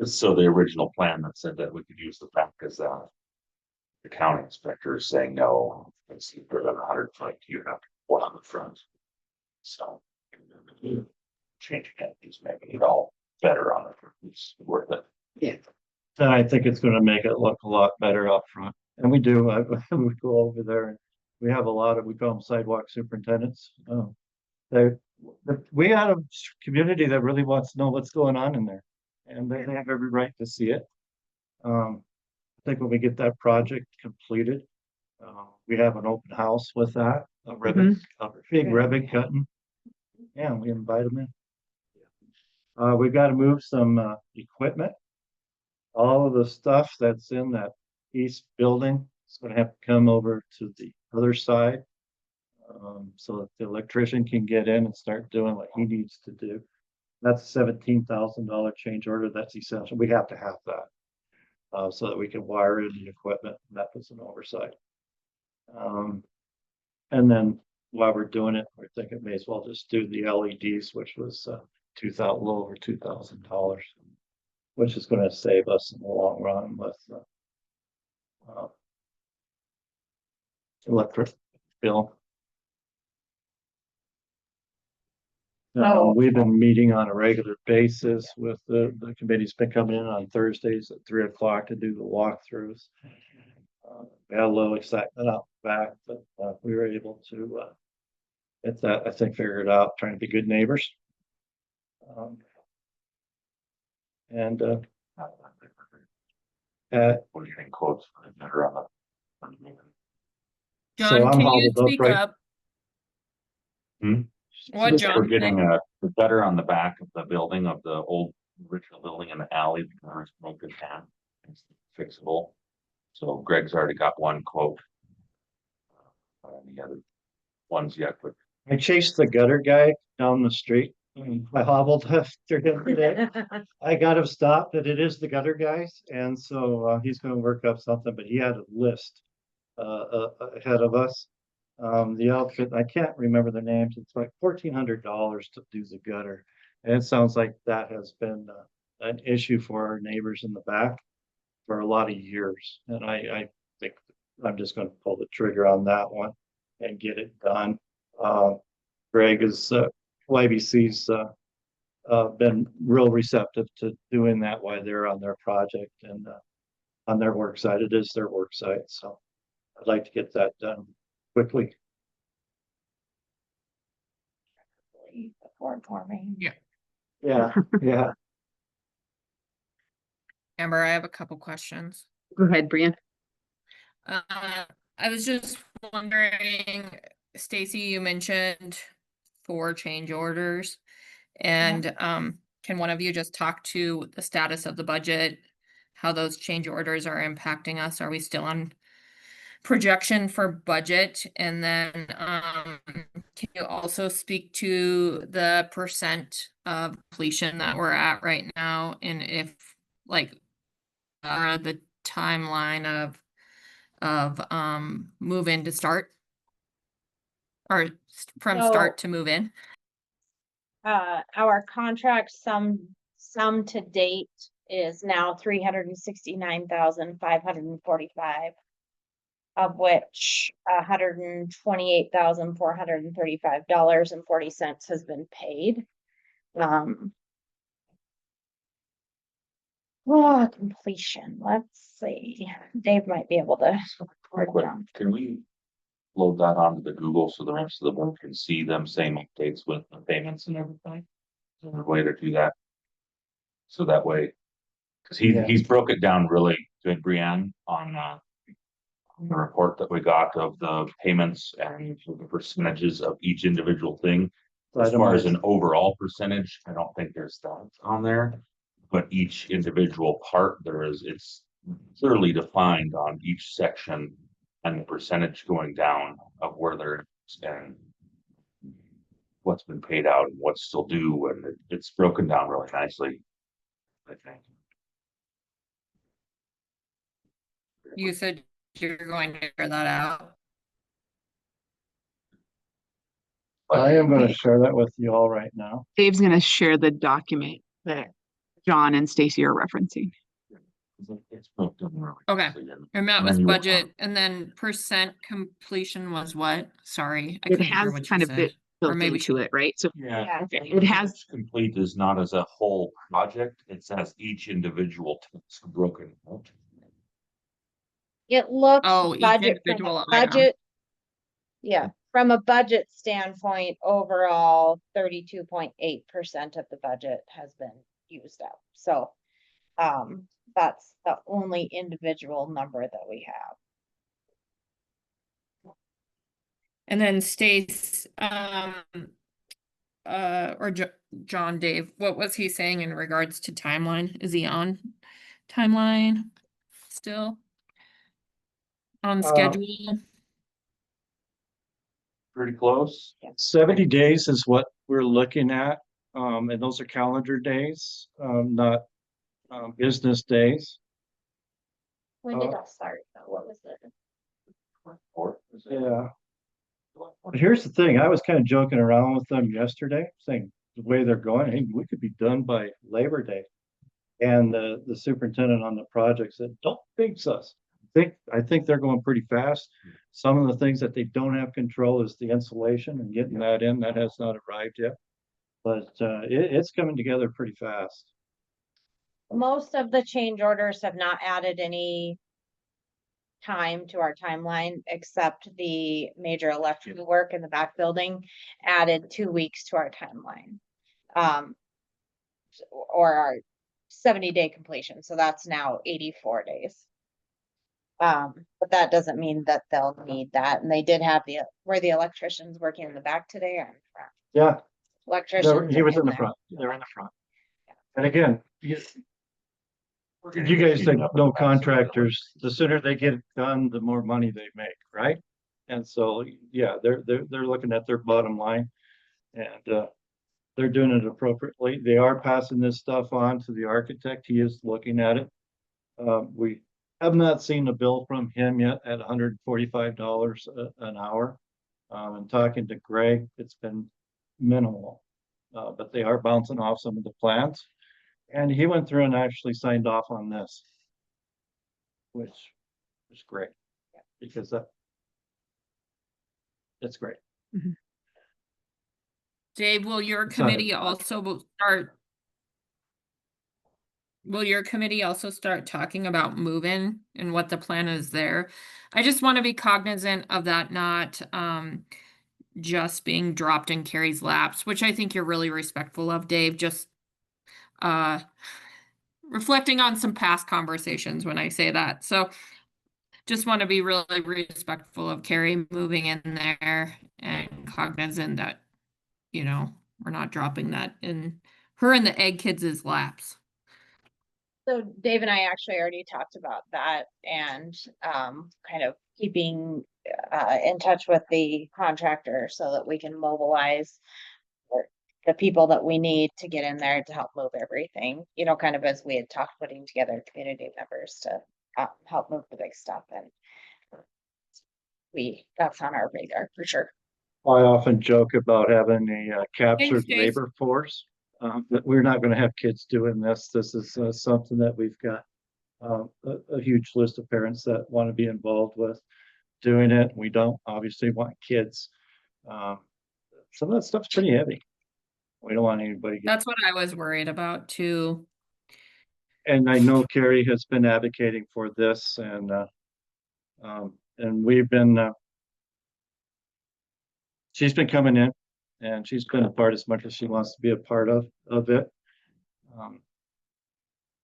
So the original plan that said that we could use the back as the county inspector is saying, no, it's deeper than 100 feet, you have to put on the front. So changing it is making it all better on the front. It's worth it. Yeah. And I think it's gonna make it look a lot better up front. And we do, we go over there and we have a lot of, we call them sidewalk superintendents. We had a community that really wants to know what's going on in there. And they have every right to see it. I think when we get that project completed, we have an open house with that, a ribbon, a big ribbon cutting. Yeah, we invite them in. We've got to move some equipment. All of the stuff that's in that east building is going to have to come over to the other side. So that the electrician can get in and start doing what he needs to do. That's $17,000 change order. That's essential. We have to have that. So that we can wire in the equipment. That was an oversight. And then while we're doing it, we're thinking may as well just do the LEDs, which was a little over $2,000, which is going to save us in the long run with electric bill. So- We've been meeting on a regular basis with the committee's been coming in on Thursdays at 3 o'clock to do the walkthroughs. We had a little excitement out back, but we were able to get that, I think, figured out, trying to be good neighbors. And What do you think quotes for the better on the? So John, I'm can you hobbled up speak right- up? Hmm? What, We're John? getting the gutter on the back of the building of the old original building in the alley, the gutter is broken down. It's fixable. So Greg's already got one quote. Any other ones yet, but I chased the gutter guy down the street. I hobbled after him today. I got him stopped, and it is the gutter guys, and so he's going to work up something. But he had a list ahead of us. The outfit, I can't remember the names. It's like $1,400 to do the gutter, and it sounds like that has been an issue for our neighbors in the back for a lot of years. And I think I'm just going to pull the trigger on that one and get it done. Greg is YBC's been real receptive to doing that while they're on their project and on their work site. It is their work site, so I'd like to get that done quickly. Before forming. Yeah, yeah. Amber, I have a couple questions. Go ahead, Brian. I was just wondering, Stacy, you mentioned 4 change orders. And can one of you just talk to the status of the budget, how those change orders are impacting us? Are we still on projection for budget? And then can you also speak to the percent of completion that we're at right now? And if like the timeline of move in to start, or from start to move in? Our contract sum to date is now 369,545. Of which $128,435.40 has been paid. Completion, let's see, Dave might be able to. Real quick, can we load that onto the Google so the rest of the board can see them same updates with the payments and everything? Is there a way to do that? So that way, cause Yeah. he's broke it down really good, Brianne, on the report that we got of the payments and the percentages of each individual thing. As far as an overall percentage, I don't think there's that on there, but each individual part it's clearly defined on each section and the percentage going down of where they're and what's been paid out and what's still due, and it's broken down really nicely, I think. You said you're going to figure that out. I am gonna share that with you all right now. Dave's gonna share the document that John and Stacy are referencing. It's broke down really Okay. nicely, and I met then with you will budget and then percent completion was what? Sorry, I It couldn't hear has what you kind of said. bit Or built maybe into it, right? So Yeah. it has, Complete is not as a whole project, it says each individual task broken out. It looks Oh, each budget from a individual item. budget. Yeah, from a budget standpoint, overall, 32.8% of the budget has been used up. So, that's the only individual number that we have. And then Stace, or John, Dave, what was he saying in regards to timeline? Is he on timeline still? On schedule? Pretty close. 70 days is what we're looking at, and those are calendar days, not business days. When did that start? What was it? Yeah. But here's the thing, I was kind of joking around with them yesterday, saying the way they're going, hey, we could be done by Labor Day. And the superintendent on the project said, don't jinx us. I think they're going pretty fast. Some of the things that they don't have control is the insulation and getting that in, that has not arrived yet. But it's coming together pretty fast. Most of the change orders have not added any time to our timeline, except the major electrical work in the back building added 2 weeks to our timeline. Or our 70-day completion, so that's now 84 days. But that doesn't mean that they'll need that, and they did have were the electricians working in the back today or in the front? Yeah, Electricians. he was are in the there. front, they're in the front. And again, you We're gonna guys speed think it up no and pass it contractors, the sooner they get it done, the more money they make, right? And so, yeah, they're looking at their bottom line. And they're doing it appropriately. They are passing this stuff on to the architect. He is looking at it. We have not seen a bill from him yet at $145 an hour. And talking to Greg, it's been minimal. But they are bouncing off some of the plans. And he went through and actually signed off on this, which is great, because that's great. Dave, will your It's not- committee also start? Will your committee also start talking about moving and what the plan is there? I just want to be cognizant of that, not just being dropped in Carrie's laps, which I think you're really respectful of, Dave. Just reflecting on some past conversations when I say that. So just want to be really respectful of Carrie moving in there and cognizant that, you know, we're not dropping that in her and the egg kids' laps. So Dave and I actually already talked about that and kind of keeping in touch with the contractor so that we can mobilize the people that we need to get in there to help move everything, you know, kind of as we had talked, putting together community members to help move the big stuff. And that's on our radar for sure. I often joke about having a captured Dave. labor force. But we're not gonna have kids doing this. This is something that we've got a huge list of parents that want to be involved with doing it. We don't obviously want kids. Some of that stuff's pretty heavy. We don't want anybody. That's what I was worried about too. And I know Carrie has been advocating for this and we've been she's been coming in and she's been a part as much as she wants to be a part of it.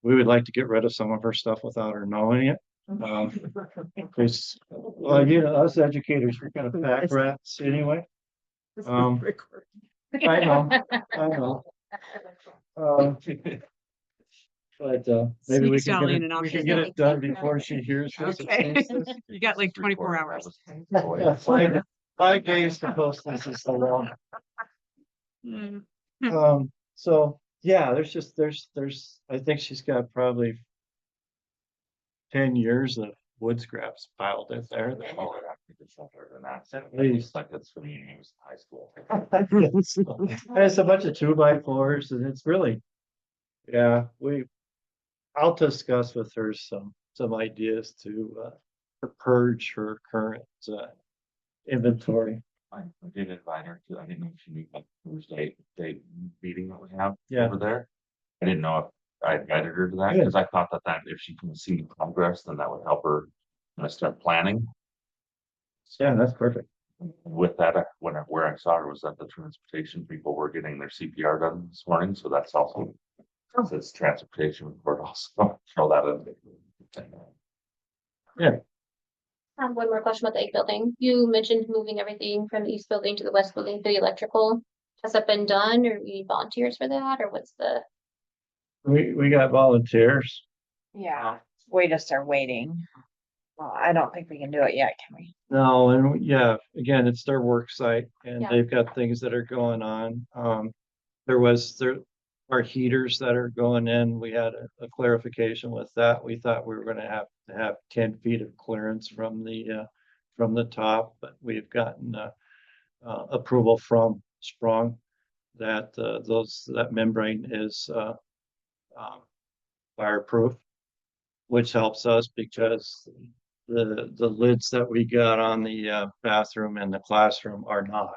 We would like to get rid of some of her stuff without her knowing it. Because, well, you know, us educators, we're kind of pack rats anyway. I know, I know. But maybe we Sneak can Sally get in and it, out we there. can get it done before she hears this. Okay. You got like 24 hours. Yeah, 5 days to post this is so long. Mm. So, yeah, there's, I think she's got probably 10 years of wood scraps piled in there. Oh, I think it's older than that. At least. Like it's from when he was in high school. And it's a bunch of 2x4s and it's really, yeah, I'll discuss with her some ideas to purge her current inventory. I did invite her to, I didn't know if she knew about the Thursday meeting that we have Yeah. over there. I didn't know if I invited her to that, Good. because I thought that if she can see progress, then that would help her start planning. Yeah, that's perfect. With that, where I saw her was that the transportation people were getting their CPR done this morning, so that's also. Says transportation report also, throw that in. One more question about the egg building. You mentioned moving everything from the east building to the west building for the electrical. Has that been done, or we need volunteers for that, or what's the? We got volunteers. Yeah, we just are waiting. Well, I don't think we can do it yet, can we? No, and yeah, again, it's their work site and Yeah. they've got things that are going on. There are heaters that are going in. We had a clarification with that. We thought we were gonna have to have 10 feet of clearance from the top, but we've gotten approval from Sprung that that membrane is fireproof, which helps us because the lids that we got on the bathroom and the classroom are not.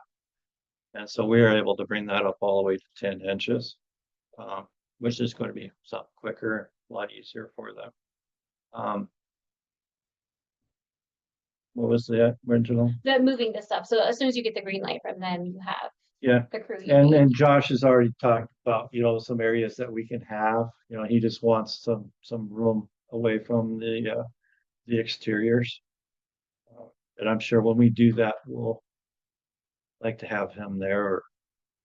And so we are able to bring that up all the way to 10 inches, which is going to be something quicker, a lot easier for them. What was the original? The moving this stuff. So as soon as you get the green light from them, you have Yeah, the crew. you and need. then Josh has already talked about, you know, some areas that we can have, you know, he just wants some room away from the exteriors. And I'm sure when we do that, we'll like to have him there or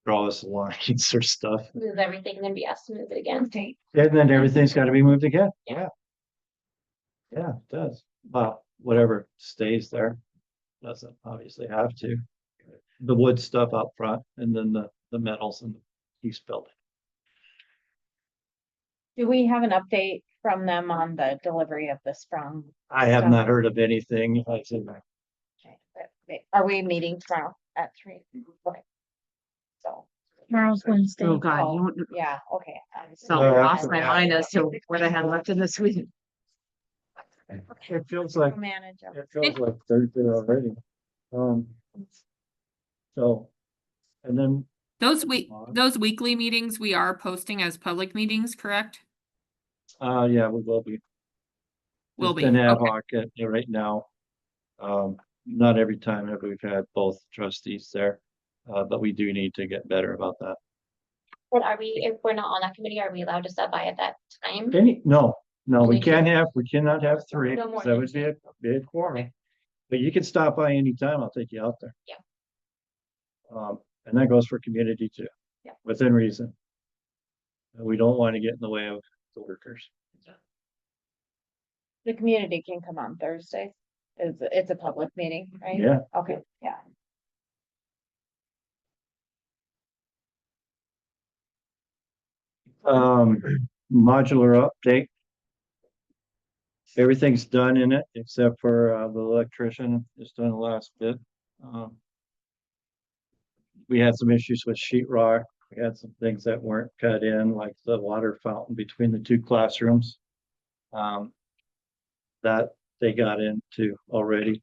draw us lines or stuff. Move everything and then be asked to move it again. And then everything's gotta be moved again. Yeah. Yeah, it does. Well, whatever stays there. Doesn't obviously have to. The wood stuff out front and then the metals in the east building. Do we have an update from them on the delivery of the Sprung? I have stuff? not heard of anything. I said, Okay, are we meeting tomorrow at 3? Okay. So. Tomorrow's Wednesday. Oh, God, Oh, you won't, yeah, okay. so Yeah. lost my mind as to what I had left in this week. it feels like, Manage them. it feels like Thursday already. So, and then, Those weekly meetings we are posting as public meetings, correct? yeah, we will be. Will It's be, been ad okay. hoc right now. Not every time have we've had both trustees there, but we do need to get better about that. What are we, if we're not on that committee, are we allowed to stop by at that time? No, we Only two? we cannot have 3, No more 'cause that than would be two. a big quorum. But you can stop by anytime, I'll take you out there. Yeah. And that goes for community too. Yeah. Within reason. And we don't want to get in the way of the workers. The community can come on Thursday. It's a public meeting, right? Yeah, Okay, yeah. modular update. Everything's done in it except for the electrician is doing the last bit. We had some issues with sheetrock We had some things that weren't cut in, like the water fountain between the two classrooms. That they got into already.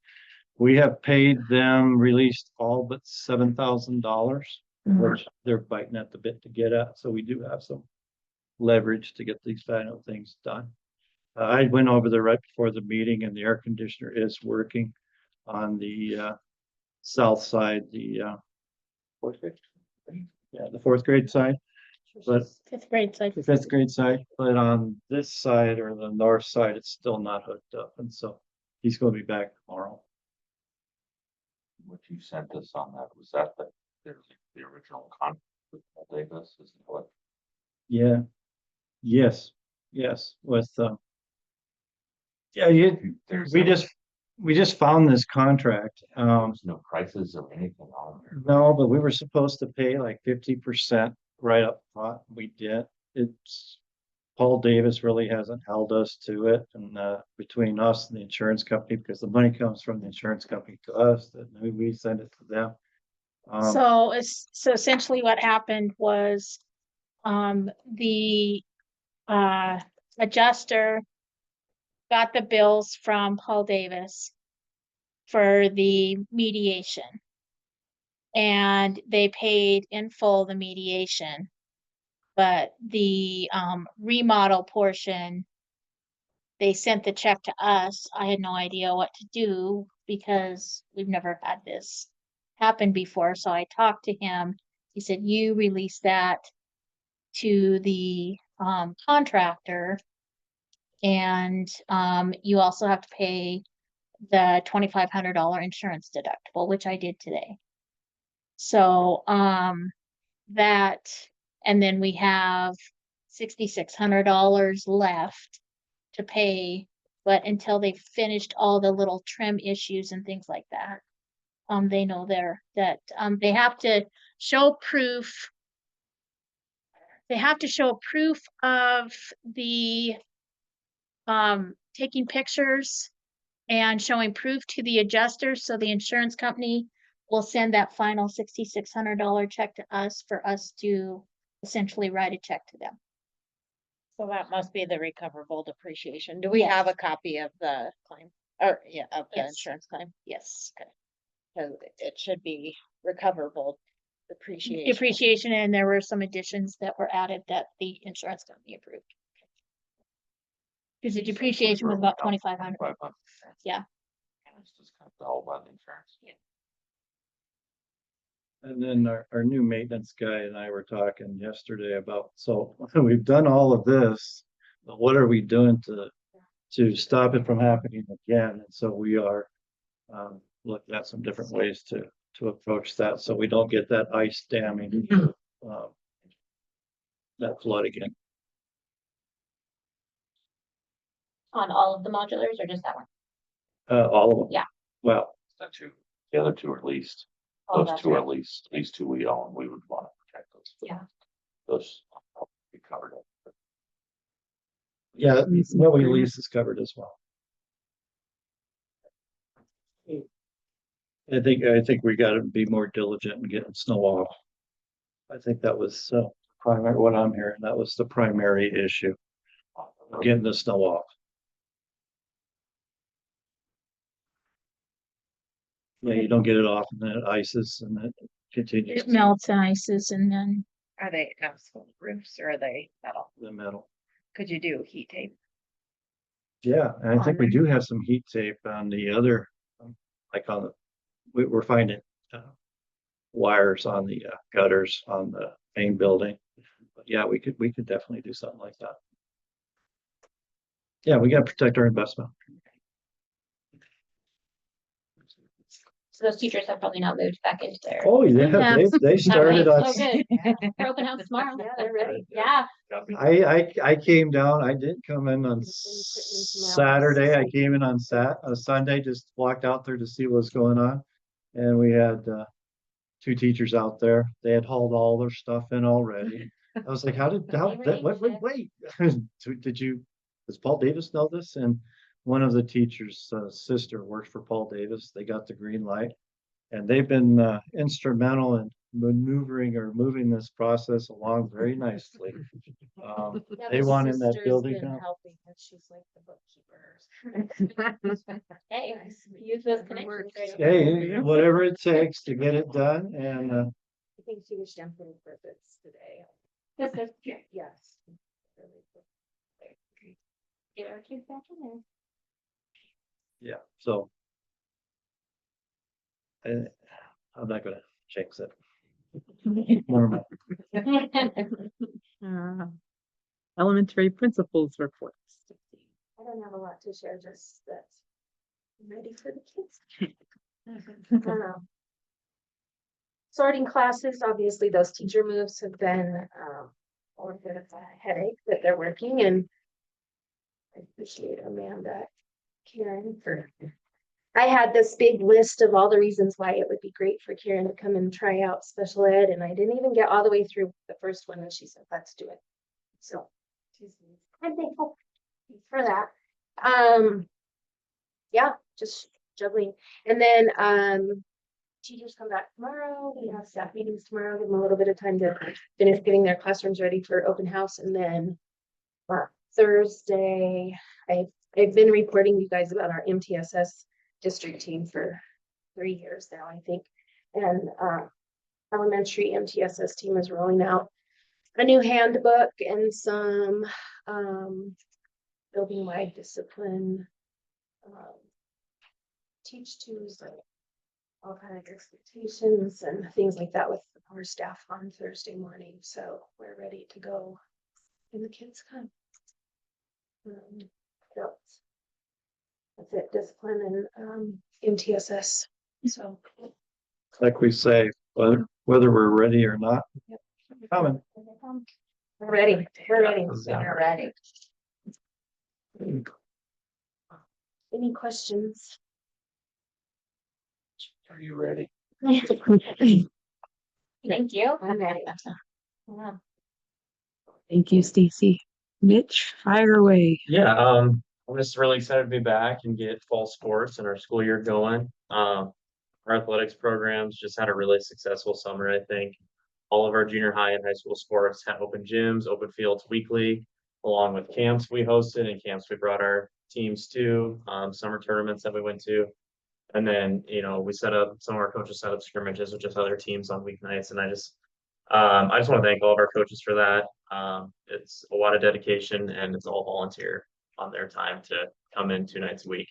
We have paid them, released all but $7,000, which they're biting at the bit to get at, so we do have some leverage to get these final things done. I went over there right before the meeting and the air conditioner is working on the south side, the fourth grade? Yeah, the fourth grade side, but Fifth grade, so the fifth grade side, but on this side or the north side, it's still not hooked up, and so he's gonna be back tomorrow. What you sent us on that, was that the original contract with Paul Davis, is that what? Yeah, yes, with There's we just found this contract. there's no prices or anything on there. No, but we were supposed to pay like 50% right up front. We did. It's Paul Davis really hasn't held us to it, and between us and the insurance company, because the money comes from the insurance company to us, that we send it to them. So so essentially what happened was, the adjuster got the bills from Paul Davis for the mediation. And they paid in full the mediation. But the remodel portion, they sent the check to us. I had no idea what to do because we've never had this happen before. So I talked to him. He said, you release that to the contractor. And you also have to pay the $2,500 insurance deductible, which I did today. So that, and then we have $6,600 left to pay, but until they finished all the little trim issues and things like that, they know they have to show proof. They have to show proof of the taking pictures and showing proof to the adjuster, so the insurance company will send that final $6,600 check to us for us to essentially write a check to them. So that must be the recoverable depreciation. Do we have a copy of the claim? Or, yeah, of the Yes. insurance claim? Yes. Cause it should be recoverable depreciation. Depreciation, and there were some additions that were added that the insurance company approved. Because the depreciation was about 2,500. 2,500. Yeah. It's just kind of all about the insurance. And then our new maintenance guy and I were talking yesterday about, so we've done all of this, but what are we doing to stop it from happening again? And so we are looking at some different ways to approach that, so we don't get that ice damming that flood again. On all of the modulars or just that one? All of them. Yeah. Well, The other two are leased. Oh, Those that's two are right. leased. These two we own. We would want to protect those. Yeah. Those be covered up. yeah, what we lease is covered as well. I think we gotta be more diligent in getting snow off. I think that was primary, what I'm hearing, that was the primary issue, getting the snow off. Yeah, you don't get it off and then it ices and then it continues It melts and ices, and then Are they asphalt roofs or are they metal? the metal. Could you do heat tape? Yeah, and I think we do have some heat tape on the other, like on the, we're finding wires on the gutters on the main building. But yeah, we could definitely do something like that. Yeah, we gotta protect our investment. So those teachers have probably not moved back into their. Oh, yeah, Yeah. they started All right. us. Oh, good. For open house tomorrow. Yeah, they're ready. Yeah. I came down, I didn't come in on Saturday, I came in on Sunday, just walked out there to see what's going on. And we had two teachers out there, they had hauled all their stuff in already. I was like, wait, does Paul Davis know this? And one of the teachers' sister works for Paul Davis, they got the green light. And they've been instrumental in maneuvering or moving this process along very nicely. Yeah, They the want in that sister's building been now. Helping, and she's like the bookkeeper. Hey, use those connections. right? Hey, whatever it takes to get it done and, I think she was jumping purpose today. Yes. Get our kids back in yeah, so. And I'm not gonna jinx it. Never mind. there. Elementary principals reports. I don't have a lot to share, just that I'm ready for the kids. Sorting classes, obviously those teacher moves have been a little bit of a headache that they're working, and I appreciate Amanda, Karen for. I had this big list of all the reasons why it would be great for Karen to come and try out special ed, and I didn't even get all the way through the first one, and she said, let's do it. So I'm thankful for that. Yeah, just juggling. And then teachers come back tomorrow. We have staff meetings tomorrow. Give them a little bit of time to finish getting their classrooms ready for open house. And then Thursday, I've been reporting you guys about our MTSS district team for 3 years now, I think. And elementary MTSS team is rolling out a new handbook and some building-wide discipline, teach twos, like all kind of expectations and things like that with our staff on Thursday morning. So we're ready to go when the kids come. So that's it, discipline and MTSS. So Like we say, whether we're ready or not, coming. we're ready. We're ready. We're ready. Any questions? Are you ready? Thank you. I'm ready. Yeah. Thank you, Stacy. Mitch, fire away. Yeah, I'm just really excited to be back and get fall sports and our school year going. Our athletics programs just had a really successful summer, I think. All of our junior high and high school sports had open gyms, open fields weekly, along with camps we hosted and camps we brought our teams to, summer tournaments that we went to. And then, we set up, some of our coaches set up scrimmages with just other teams on weeknights. And I just want to thank all of our coaches for that. It's a lot of dedication and it's all volunteer on their time to come in 2 nights a week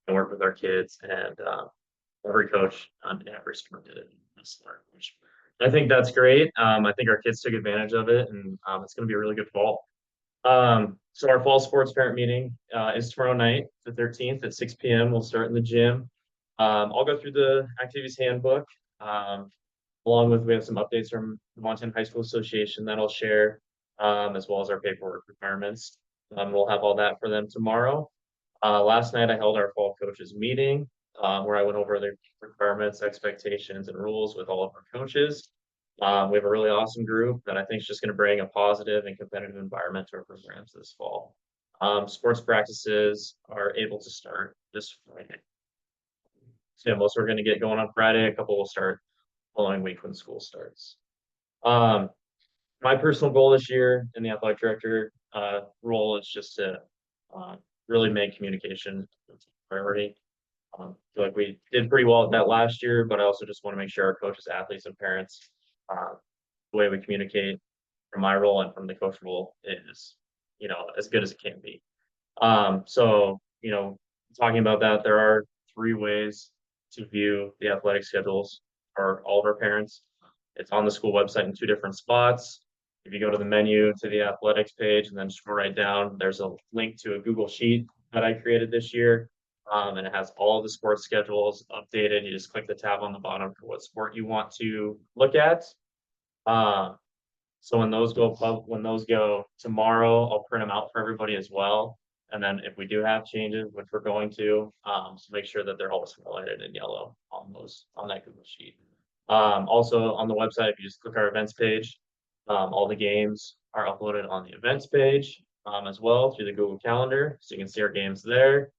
and work with our kids. And every coach on every sport did it this summer, which I think that's great. I think our kids took advantage of it, and it's going to be a really good fall. So our fall sports parent meeting is tomorrow night, the 13th at 6 p.m. We'll start in the gym. I'll go through the activities handbook, along with, we have some updates from the Montana High School Association that I'll share, as well as our paperwork requirements. We'll have all that for them tomorrow. Last night I held our fall coaches meeting, where I went over the requirements, expectations, and rules with all of our coaches. We have a really awesome group that I think is just going to bring a positive and competitive environment to our programs this fall. Sports practices are able to start this Friday. So yeah, most are going to get going on Friday. A couple will start following week when school starts. My personal goal this year in the athletic director role is just to really make communication a priority. I feel like we did pretty well at that last year, but I also just want to make sure our coaches, athletes, and parents, the way we communicate from my role and from the coach role is, as good as it can be. So, talking about that, there are 3 ways to view the athletic schedules for all of our parents. It's on the school website in 2 different spots. If you go to the menu to the athletics page and then scroll right down, there's a link to a Google Sheet that I created this year. And it has all of the sports schedules updated. You just click the tab on the bottom for what sport you want to look at. So when those go tomorrow, I'll print them out for everybody as well. And then if we do have changes, which we're going to, so make sure that they're always highlighted in yellow on that Google Sheet. Also on the website, if you just click our events page, all the games are uploaded on the events page as well through the Google Calendar, so you can see our games there.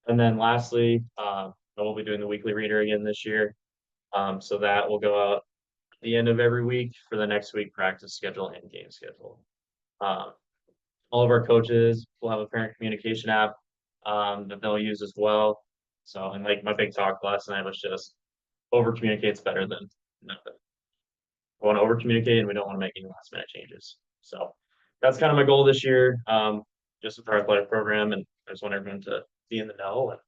And then lastly, we'll be doing the weekly reader again this year. So that will go out the end of every week for the next week practice schedule and game schedule. All of our coaches will have a parent communication app that they'll use as well. So, and like my big talk last night was just over communicates better than nothing. We want to over communicate and we don't want to make any last minute changes. So that's kind of my goal this year, just with our athletic program. And I just want everyone to be in the know and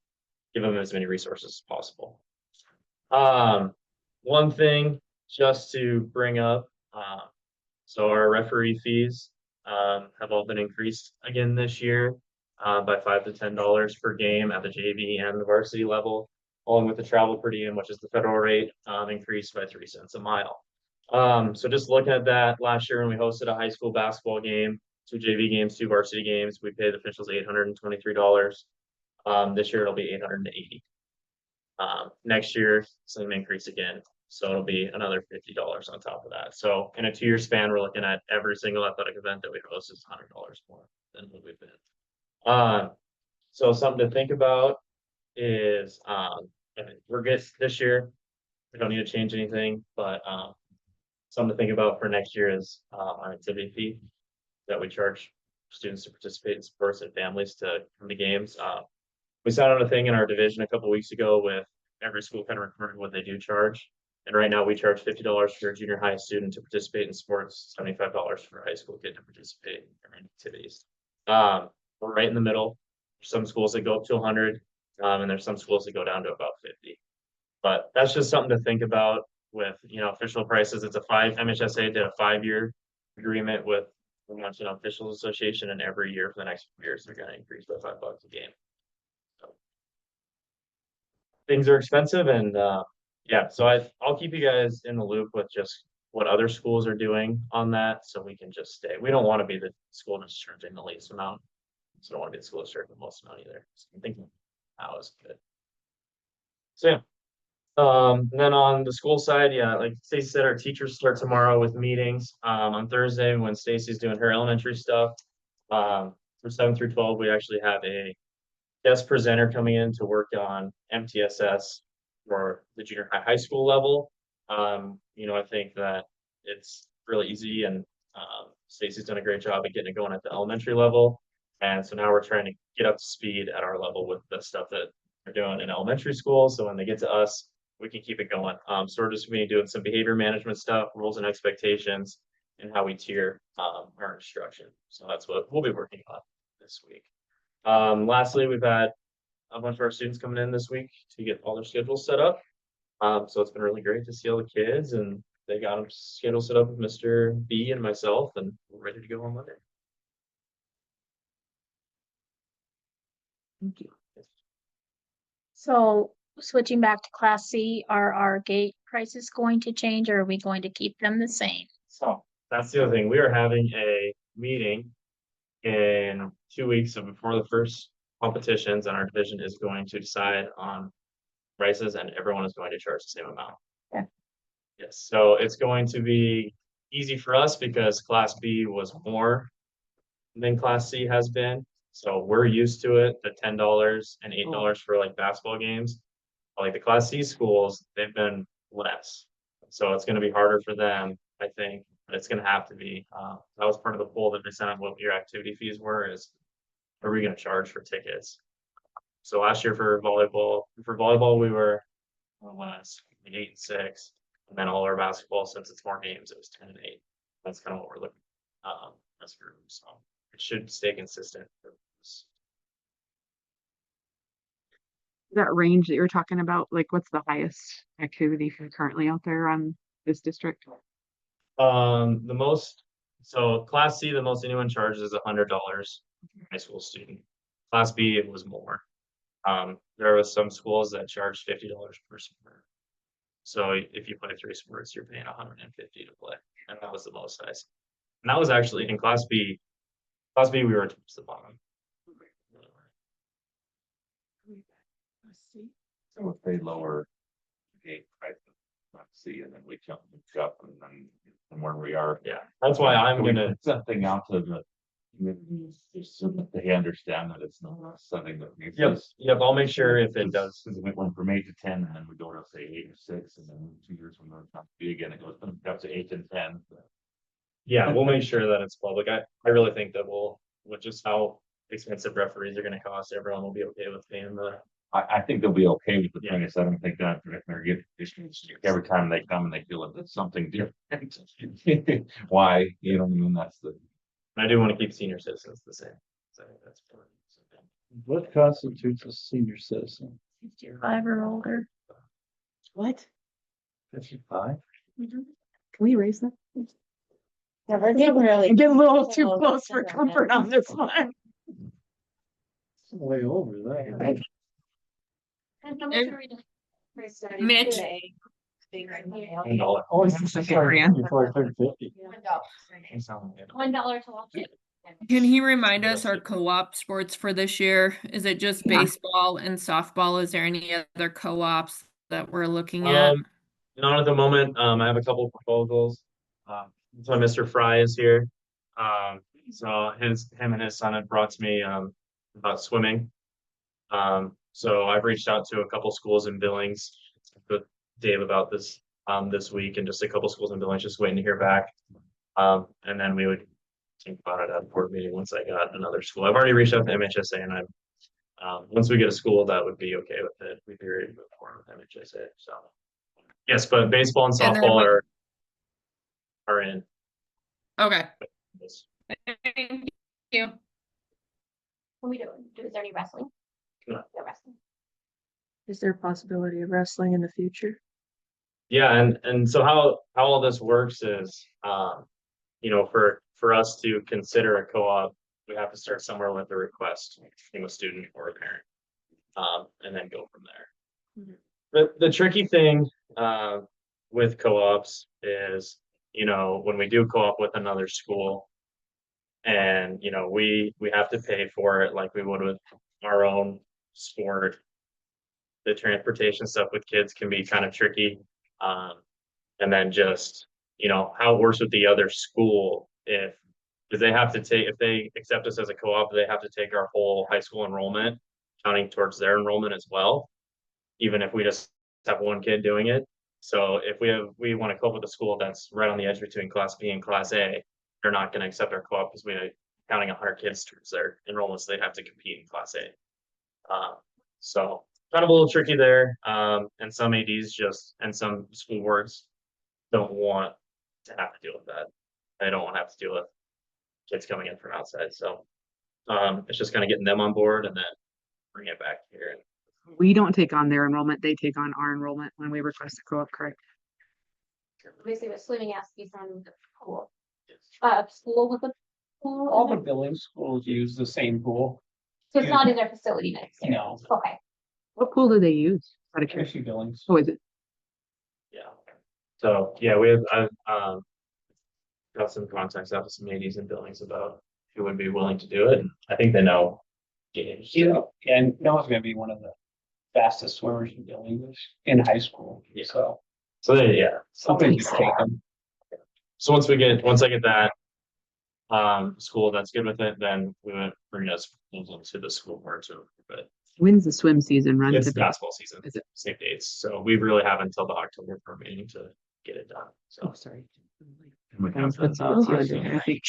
give them as many resources as possible. One thing just to bring up, so our referee fees have all been increased again this year by $5 to $10 per game at the JV and the varsity level, along with the travel per diem, which is the federal rate, increased by 3 cents a mile. So just looking at that, last year when we hosted a high school basketball game, 2 JV games, 2 varsity games, we paid the officials $823. This year it'll be $880. Next year, same increase again. So it'll be another $50 on top of that. So in a 2-year span, we're looking at every single athletic event that we host is $100 more than what we've been. So something to think about is we're good this year. We don't need to change anything, but something to think about for next year is our activity fee that we charge students to participate in sports and families to come to games. We sat on a thing in our division a couple weeks ago with every school kind of recording what they do charge. And right now we charge $50 for a junior high student to participate in sports, $75 for a high school kid to participate in activities. We're right in the middle. There's some schools that go up to 100, and there's some schools that go down to about 50. But that's just something to think about with, official prices. It's MHSA did a 5-year agreement with the National Officials Association, and every year for the next 4 years, they're going to increase by $5 a game. So things are expensive, and yeah, so I'll keep you guys in the loop with just what other schools are doing on that, so we can just stay. We don't want to be the school that's charging the least amount, so don't want to be the school that's charging the most amount either. So I'm thinking how is good. So yeah. And then on the school side, yeah, like Stacey said, our teachers start tomorrow with meetings. On Thursday when Stacey's doing her elementary stuff, for 7 through 12, we actually have a guest presenter coming in to work on MTSS for the junior high school level. I think that it's really easy, and Stacey's done a great job at getting it going at the elementary level. And so now we're trying to get up to speed at our level with the stuff that they're doing in elementary school. So when they get to us, we can keep it going. So we're just going to be doing some behavior management stuff, rules and expectations, and how we tier our instruction. So that's what we'll be working on this week. Lastly, we've had a bunch of our students coming in this week to get all their schedules set up. So it's been really great to see all the kids, and they got them schedule set up with Mr. B and myself, and we're ready to go on Monday. Thank you. So switching back to Class C, are our gate prices going to change, or are we going to keep them the same? So that's the other thing. We are having a meeting in 2 weeks before the first competitions, and our division is going to decide on prices, and everyone is going to charge the same amount. Okay. Yes, so it's going to be easy for us because Class B was more than Class C has been. So we're used to it, the $10 and $8 for like basketball games. Like the Class C schools, they've been less. So it's going to be harder for them, I think, but it's going to have to be. That was part of the poll that they sent out what your activity fees were, is what are we going to charge for tickets? So last year for volleyball, we were less, like 8 and 6. And then all our basketball, since it's more games, it was 10 and 8. That's kind of what we're looking at as a group. So it should stay consistent. That range that you're talking about, like what's the highest activity fee currently out there on this district? So Class C, the most anyone charges is $100 high school student. Class B, it was more. There was some schools that charged $50 per sport. So if you play 3 sports, you're paying $150 to play, and that was the most size. And that was actually in Class B. Class B, we were towards the bottom. So if they lower gate price, let's see, and then we jump up, and then from where we are. Yeah, that's why I'm Can we gonna. put something out to Just so that they understand that it's not something that. needs Yep, this. yep, I'll make sure if it Because- does. Because we went from 8 to 10, and then we go to say 8 to 6, and then 2 years from now, it's not to be again, it goes up to 8 and 10. Yeah, we'll make sure that it's public. I really think that we'll, with just how expensive referees are gonna cost, everyone will be okay with paying the. I think they'll be okay with the Yeah. thing, is I don't think that they're getting, every time they come and they feel that it's something different. Why, you know, I mean, that's the. I do want to keep senior citizens the same. So I think that's important. What constitutes a senior citizen? 55 or older. What? 55? Can we raise that? Yeah, we're getting really. Get a little too Well, close for comfort on this one. Way over there. And how much Eh, are we doing? Mitch. $1. Oh, it's just a grand. Before I turned 50. $1 to watch it. Can he remind us our co-op sports for this year? Is it just Yeah. baseball and softball? Is there any other co-ops that we're looking at? Not at the moment. I have a couple proposals. So Mr. Fry is here. So him and his son had brought to me, about swimming. So I've reached out to a couple schools in Billings with Dave about this, this week, and just a couple schools in Billings, just waiting to hear back. And then we would think about it at a board meeting once I got another school. I've already reached out to MHSA, and once we get a school that would be okay with it, we'd be ready to move forward with MHSA, so. Yes, but baseball and And then softball what- are in. Okay. this. Thank you. What are we doing? Is there any wrestling? No. No wrestling. Is there a possibility of wrestling in the future? Yeah, and so how all this works is, you know, for us to consider a co-op, we have to start somewhere with a request from a student or a parent. And then go from there. The tricky thing, with co-ops is, you know, when we do co-op with another school. And, you know, we have to pay for it like we would with our own sport. The transportation stuff with kids can be kind of tricky. And then just, you know, how it works with the other school, because they have to take, if they accept us as a co-op, they have to take our whole high school enrollment, counting towards their enrollment as well. Even if we just have one kid doing it. So if we want to co-op with a school that's right on the edge between class B and class A, they're not going to accept our co-op because we're counting 100 kids towards their enrollment, so they'd have to compete in class A. So kind of a little tricky there. And some ADs and some school boards don't want to have to deal with that. They don't want to have to deal with kids coming in from outside. So it's just kind of getting them on board and then bring it back here. We don't take on their enrollment, they take on our enrollment when we request a co-op, correct? Basically, what swimming has to be from the pool. School with a pool. All in the there? building schools use the same pool. So it's not in their facility next year. No. Okay. What pool do they use? Out of curiosity. Tracy Billings. Oh, is it? Yeah. So, yeah, we have, I've got some contacts out to some ADs and buildings about who would be willing to do it. And I think they know. Games, so, And Noah's gonna be one of the fastest swimmers in Billings in high school. Yeah. So so they, yeah. something to take them. So once I get that, school that's good with it, then we would bring us to the school board to approve it. When's the swim season run? It's typically? basketball season, Is it? same dates. So we really have until the October board meeting to get it done. Oh, So. sorry. And we have That's the- all it's under, I think.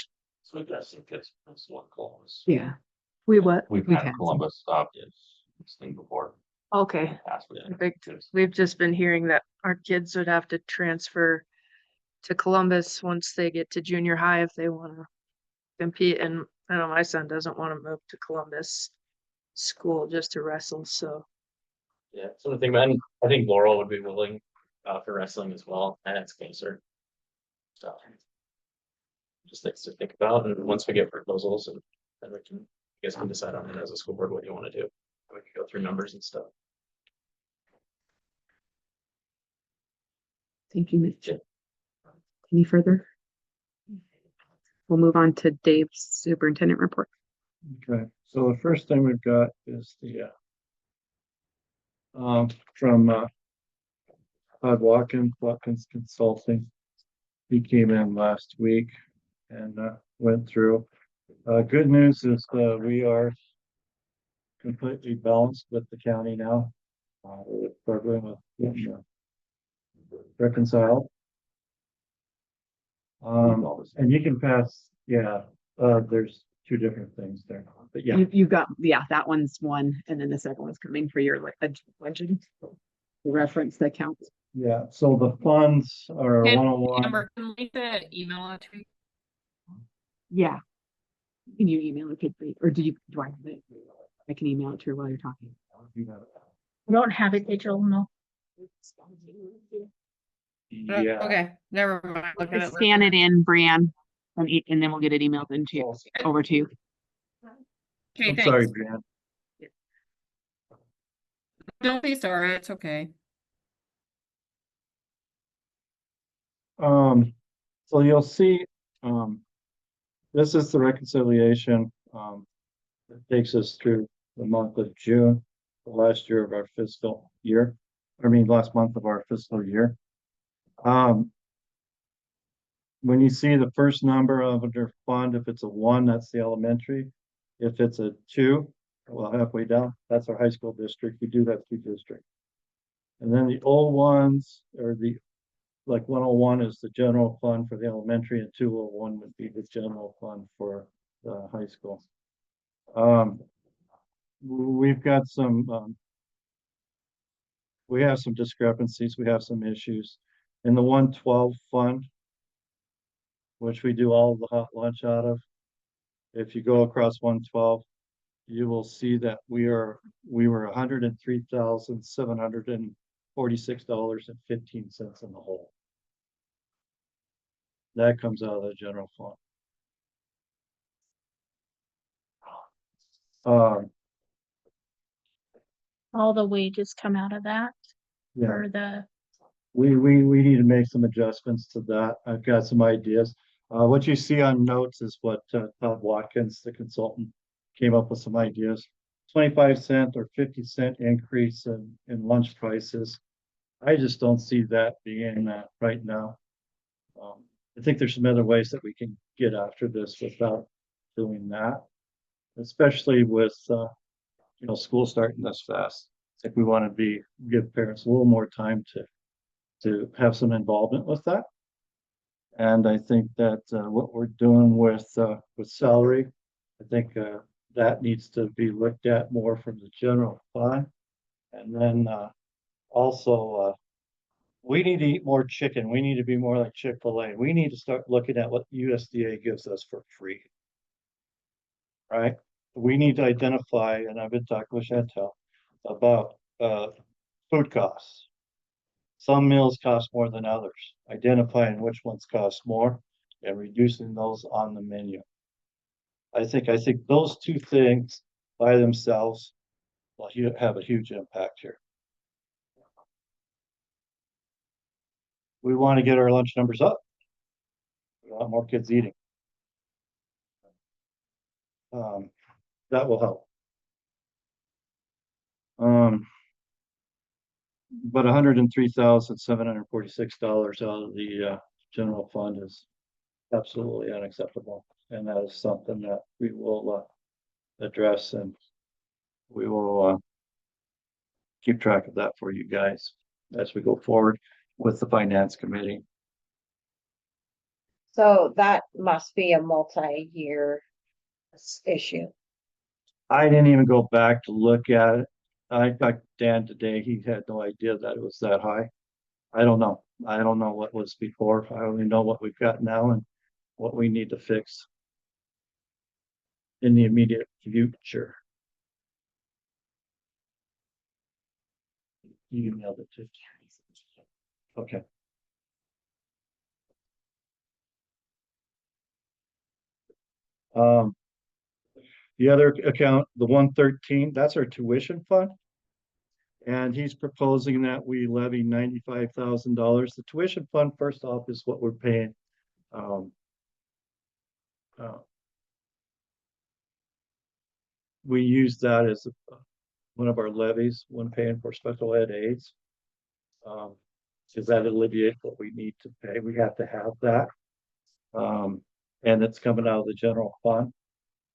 So we've got some kids from Swan Columbus. Yeah. We what? We've We've had had some. Columbus, this thing before. Okay, Past with it. perfect. We've just been hearing that our kids would have to transfer to Columbus once they get to junior high if they wanna compete, and I know my son doesn't wanna move to Columbus school just to wrestle, so. Yeah, so the thing, and I think Laurel would be willing for wrestling as well, and it's closer. So. Just things to think about, and once we get proposals, and then you guys can decide on it as a school board what you want to do. We can go through numbers and stuff. Thank you, Mitch. Yeah. Any further? We'll move on to Dave's superintendent report. Okay, so the first thing we've got is the from Todd Watkins Consulting. He came in last week and went through Good news is, we are completely balanced with the county now. We're struggling with getting, reconciled. And you can pass, yeah, there's two different things there, but yeah. You've got, yeah, that one's one, and then the second one's coming for your legend. Reference the account. Yeah, so the funds are Hey, 101. Amber, can Lisa email it to me? Yeah. Can you email it, Kate, or do I have it? I can email it to her while you're talking. I don't have it digital, no. Yeah, Okay, never mind. Look at it Scan later. it in, Brian, and then we'll get it emailed into you, over to you. Okay, I'm sorry, thanks. Brian. Don't be sorry, it's okay. So you'll see, this is the reconciliation, that takes us through the month of June, the last year of our fiscal year. Last month of our fiscal year. When you see the first number of under fund, if it's a 1, that's the elementary. If it's a 2, well, halfway down, that's our high school district. We do that through district. And then the old ones, or the, like 101 is the general fund for the elementary, and 201 would be the general fund for the high school. We've got some, we have some discrepancies, we have some issues. In the 112 fund, which we do all the hot lunch out of, if you go across 112, you will see that we were $103,746.15 in the hole. That comes out of the general fund. All the wages come out of that Yeah, for the, we need to make some adjustments to that. I've got some ideas. What you see on notes is what Todd Watkins, the consultant, came up with some ideas. 25-cent or 50-cent increase in lunch prices. I just don't see that being right now. I think there's some other ways that we can get after this without doing that, especially with school starting this fast. I think we want to give parents a little more time to have some involvement with that. And I think that what we're doing with salary, I think that needs to be looked at more from the general fund. And then also, we need to eat more chicken. We need to be more like Chick-fil-A. We need to start looking at what USDA gives us for free. Right? We need to identify, and I've been talking with Chantel about food costs. Some meals cost more than others, identifying which ones cost more and reducing those on the menu. I think those two things by themselves will have a huge impact here. We want to get our lunch numbers up. We want more kids eating. That will help. But $103,746 out of the general fund is absolutely unacceptable. And that is something that we will address, and we will keep track of that for you guys as we go forward with the finance committee. So that must be a multi-year issue. I didn't even go back to look at it. I talked to Dan today. He had no idea that it was that high. I don't know. I don't know what was before. I only know what we've got now and what we need to fix in the immediate future. You emailed it to. Okay. The other account, the 113, that's our tuition fund. And he's proposing that we levy $95,000. The tuition fund, first off, is what we're paying. We use that as one of our levies when paying for special ed aids. Because that alleviates what we need to pay. We have to have that. And it's coming out of the general fund.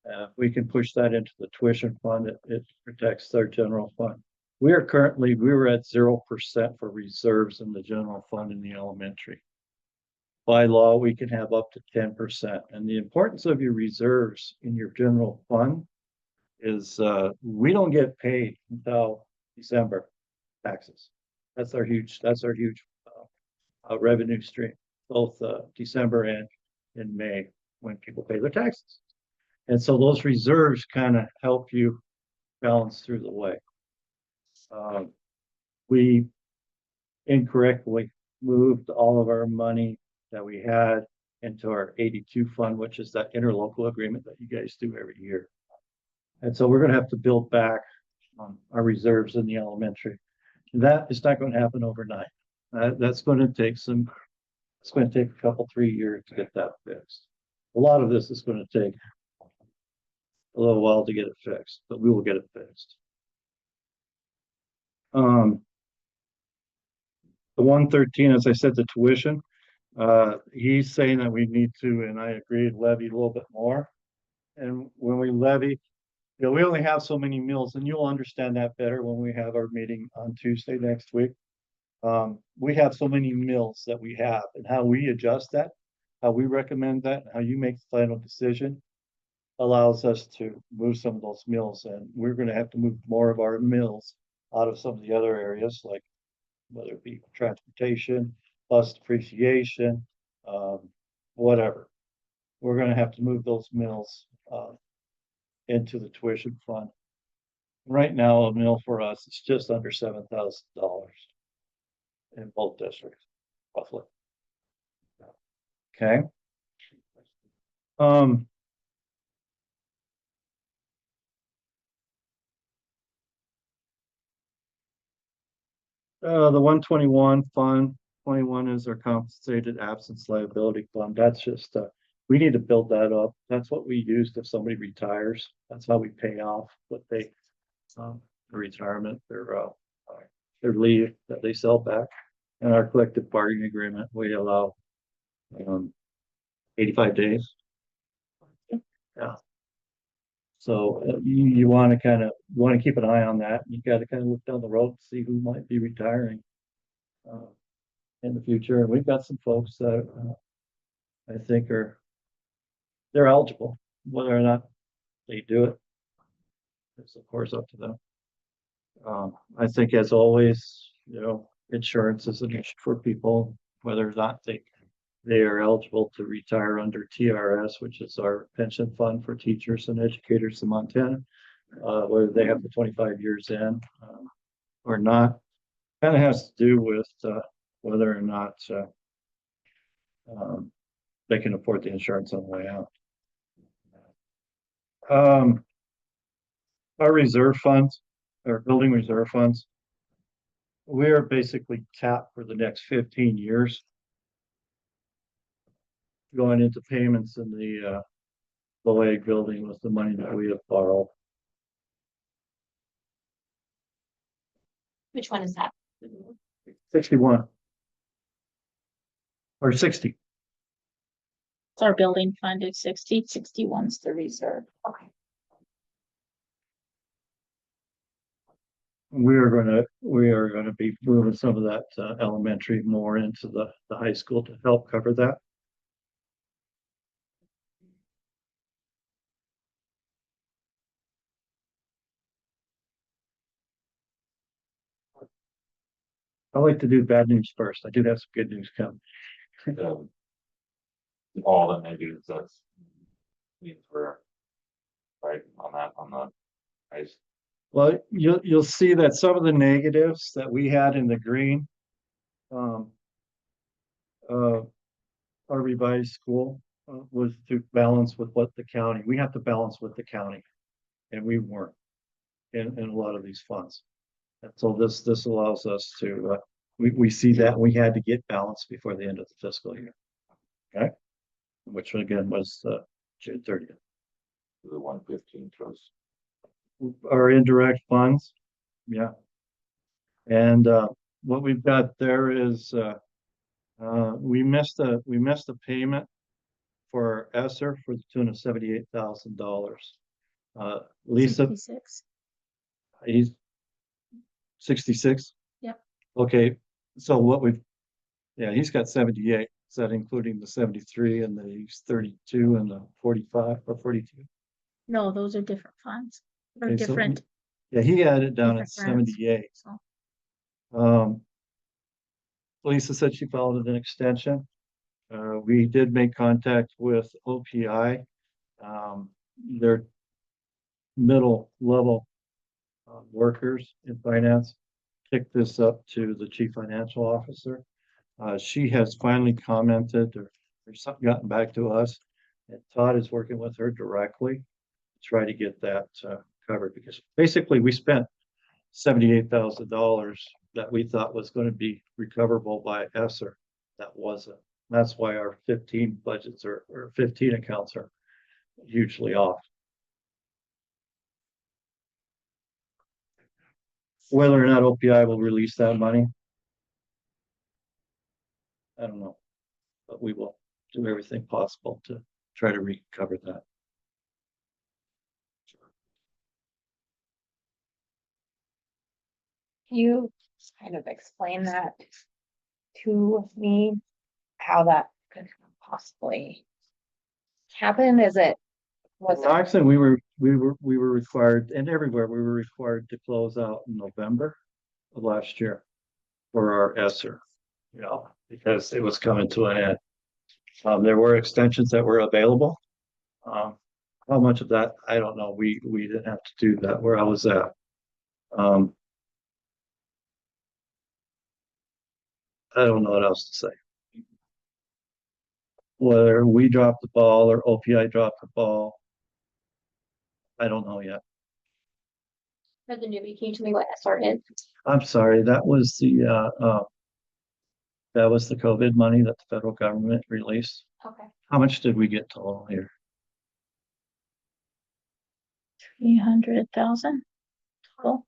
If we can push that into the tuition fund, it protects their general fund. We were at 0% for reserves in the general fund in the elementary. By law, we can have up to 10%. And the importance of your reserves in your general fund is we don't get paid until December taxes. That's our huge revenue stream, both December and in May when people pay their taxes. And so those reserves kind of help you balance through the way. We incorrectly moved all of our money that we had into our 82 fund, which is that interlocal agreement that you guys do every year. And so we're going to have to build back on our reserves in the elementary. That is not going to happen overnight. That's going to take it's going to take a couple, 3 years to get that fixed. A lot of this is going to take a little while to get it fixed, but we will get it fixed. The 113, as I said, the tuition, he's saying that we need to, and I agree, levy a little bit more. And when we levy, you know, we only have so many meals, and you'll understand that better when we have our meeting on Tuesday next week. We have so many meals that we have, and how we adjust that, how we recommend that, how you make the final decision allows us to move some of those meals, and we're going to have to move more of our meals out of some of the other areas, like whether it be transportation, bus depreciation, whatever. We're going to have to move those meals into the tuition fund. Right now, a meal for us is just under $7,000 in both districts, roughly. Okay. The 121 fund, 21 is our compensated absence liability fund. That's just, we need to build that up. That's what we use if somebody retires. That's how we pay off what they, retirement, their leave that they sell back. In our collective bargaining agreement, we allow 85 days. Yeah. So you want to keep an eye on that. You got to kind of look down the road and see who might be retiring in the future. And we've got some folks that I think they're eligible. Whether or not they do it, it's of course up to them. I think, as always, you know, insurance is an issue for people, whether or not they are eligible to retire under TRS, which is our pension fund for teachers and educators in Montana, whether they have the 25 years in or not. Kind of has to do with whether or not they can afford the insurance on the way out. Our reserve funds, our building reserve funds, we are basically capped for the next 15 years. Going into payments in the Boag building with the money that we have borrowed. Which one is that? 61 or 60. It's our building fund is 60, 61's the reserve. Okay. We are going to be moving some of that elementary more into the high school to help cover that. I like to do bad news first. I do have some good news coming. All that maybe is that's means we're right on the ice. Well, you'll see that some of the negatives that we had in the green, our revised school was to balance with what the county. We have to balance with the county, and we weren't in a lot of these funds. And so this allows us to, we see that we had to get balanced before the end of the fiscal year. Okay. Which again was June 30th. The 115 trust. Our indirect funds. Yeah. And what we've got there is we missed a payment for ESSER for the tune of $78,000. Lisa, 66. he's 66? Yep. Okay, so yeah, he's got 78. Is that including the 73 and the 32 and the 45 or 42? No, those are different funds. They're Okay, so different. Yeah, he had it down at Different grants. 78. So Lisa said she filed an extension. We did make contact with OPI. Their middle level workers in finance kicked this up to the chief financial officer. She has finally commented or something gotten back to us. And Todd is working with her directly to try to get that covered, because basically we spent $78,000 that we thought was going to be recoverable by ESSER. That wasn't. That's why our 15 budgets or 15 accounts are hugely off. Whether or not OPI will release that money, I don't know, but we will do everything possible to try to recover that. Can you kind of explain that to me, how that could possibly happen? Was it, Actually, we were required, and everywhere we were required to close out in November of last year for our ESSER, because it was coming to an end. There were extensions that were available. How much of that, I don't know. We didn't have to do that where I was at. I don't know what else to say. Whether we dropped the ball or OPI dropped the ball, I don't know yet. For the newbie, can you tell me what SR is? I'm sorry, that was the COVID money that the federal government released. Okay. How much did we get total here? 300,000 total.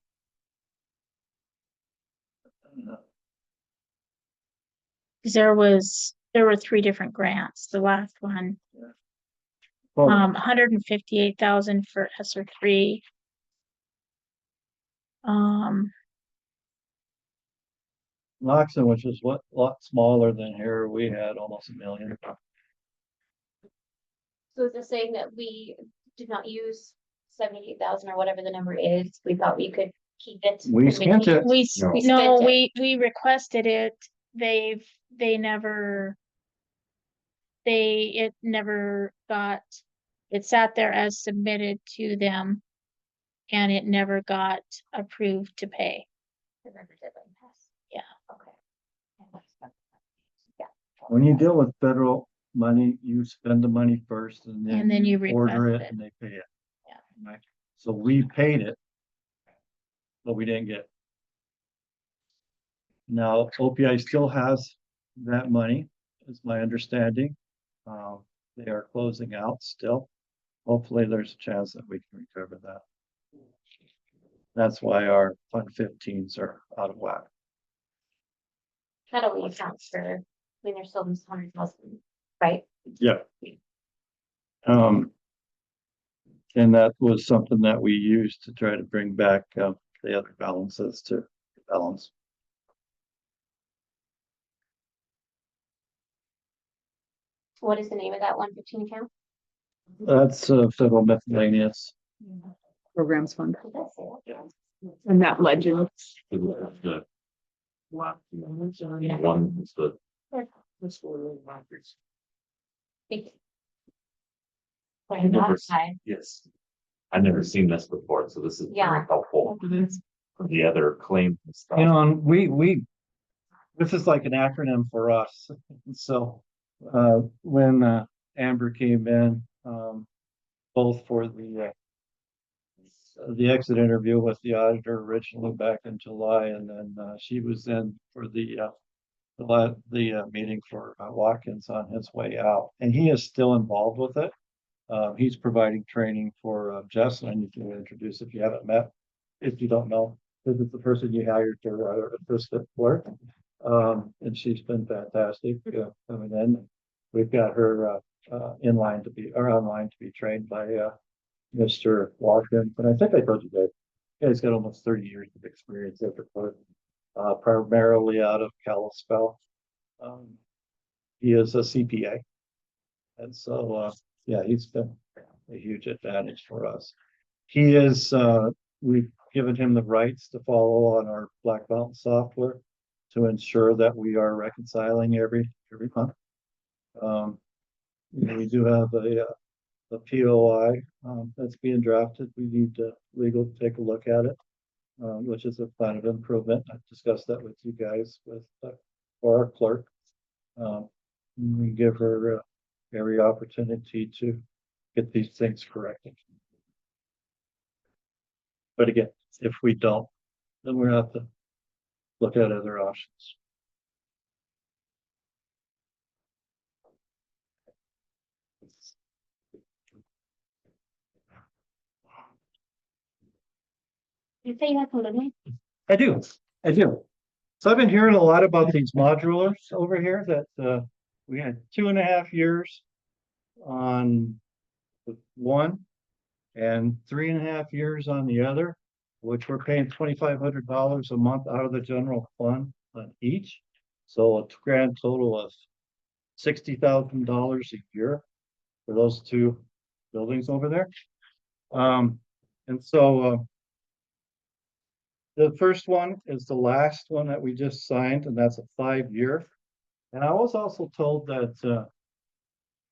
Uh, 'Cause there were 3 different grants. The last one, Well, 158,000 for ESSER 3. Knoxon, which is a lot smaller than here, we had almost $1 million. So is this saying that we did not use 78,000 or whatever the number is? We thought we could keep it. We and maybe- spent it. No. No, spent it. we requested it. It never got, it sat there as submitted to them. And it never got approved to pay. Remember deadline pass. Yeah. Okay. When you deal with federal money, you spend the money first and And then you order request it it. and they pay it. Yeah. Right? So we paid it, but we didn't get it. Now, OPI still has that money, is my understanding. They are closing out still. Hopefully, there's a chance that we can recover that. That's why our Fund 15s are out of whack. That only accounts for, I mean, there's still this 100,000, right? Yeah. And that was something that we used to try to bring back the other balances to balance. What is the name of that 115 account? That's federal miscellaneous. Programs fund. Does that say that? And that legend. The one is the. Thank you. I've never seen- Yes. I've never seen this before, so this is very Yeah. helpful for the other claims and stuff. And this is like an acronym for us. So when Amber came in, both for the exit interview with the auditor originally back in July, and then she was in for the meeting for Watkins on his way out, and he is still involved with it. He's providing training for Jess, and I need to introduce if you haven't met, if you don't know, this is the person you hired to assist at work. And she's been fantastic coming in. We've got her in line to be, or online to be trained by, Mr. Walken. But I think I told you that, yeah, he's got almost 30 years of experience at the court, primarily out of Kalispell. He is a CPA. And so, yeah, he's been a huge advantage for us. He is, we've given him the rights to follow on our Black Mountain software to ensure that we are reconciling every month. We do have a POI, that's being drafted. We need legal to take a look at it, which is a plan of improvement. I've discussed that with you guys or our clerk. We give her every opportunity to get these things corrected. But again, if we don't, then we're gonna have to look at other options. You say you have to live in? I do. So I've been hearing a lot about these modulars over here that we had 2.5 years on the one and 3.5 years on the other, which we're paying $2,500 a month out of the general fund on each. So a grand total of $60,000 a year for those two buildings over there. And so the first one is the last one that we just signed, and that's a 5-year. And I was also told that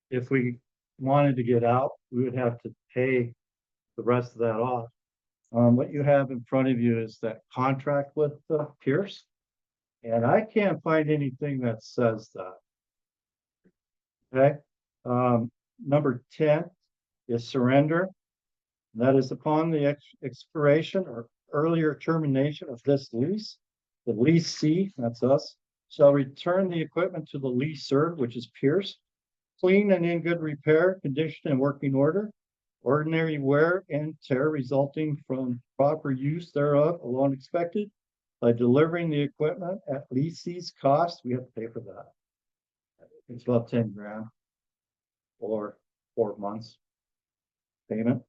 if we wanted to get out, we would have to pay the rest of that off. What you have in front of you is that contract with Pierce, and I can't find anything that says that. Okay, number 10 is surrender. That is upon the expiration or earlier termination of this lease, the leasee, that's us, shall return the equipment to the leaser, which is Pierce, clean and in good repair, condition and working order, ordinary wear and tear resulting from proper use thereof alone expected, by delivering the equipment at leasee's cost. We have to pay for that. It's about 10 grand or 4 months payment.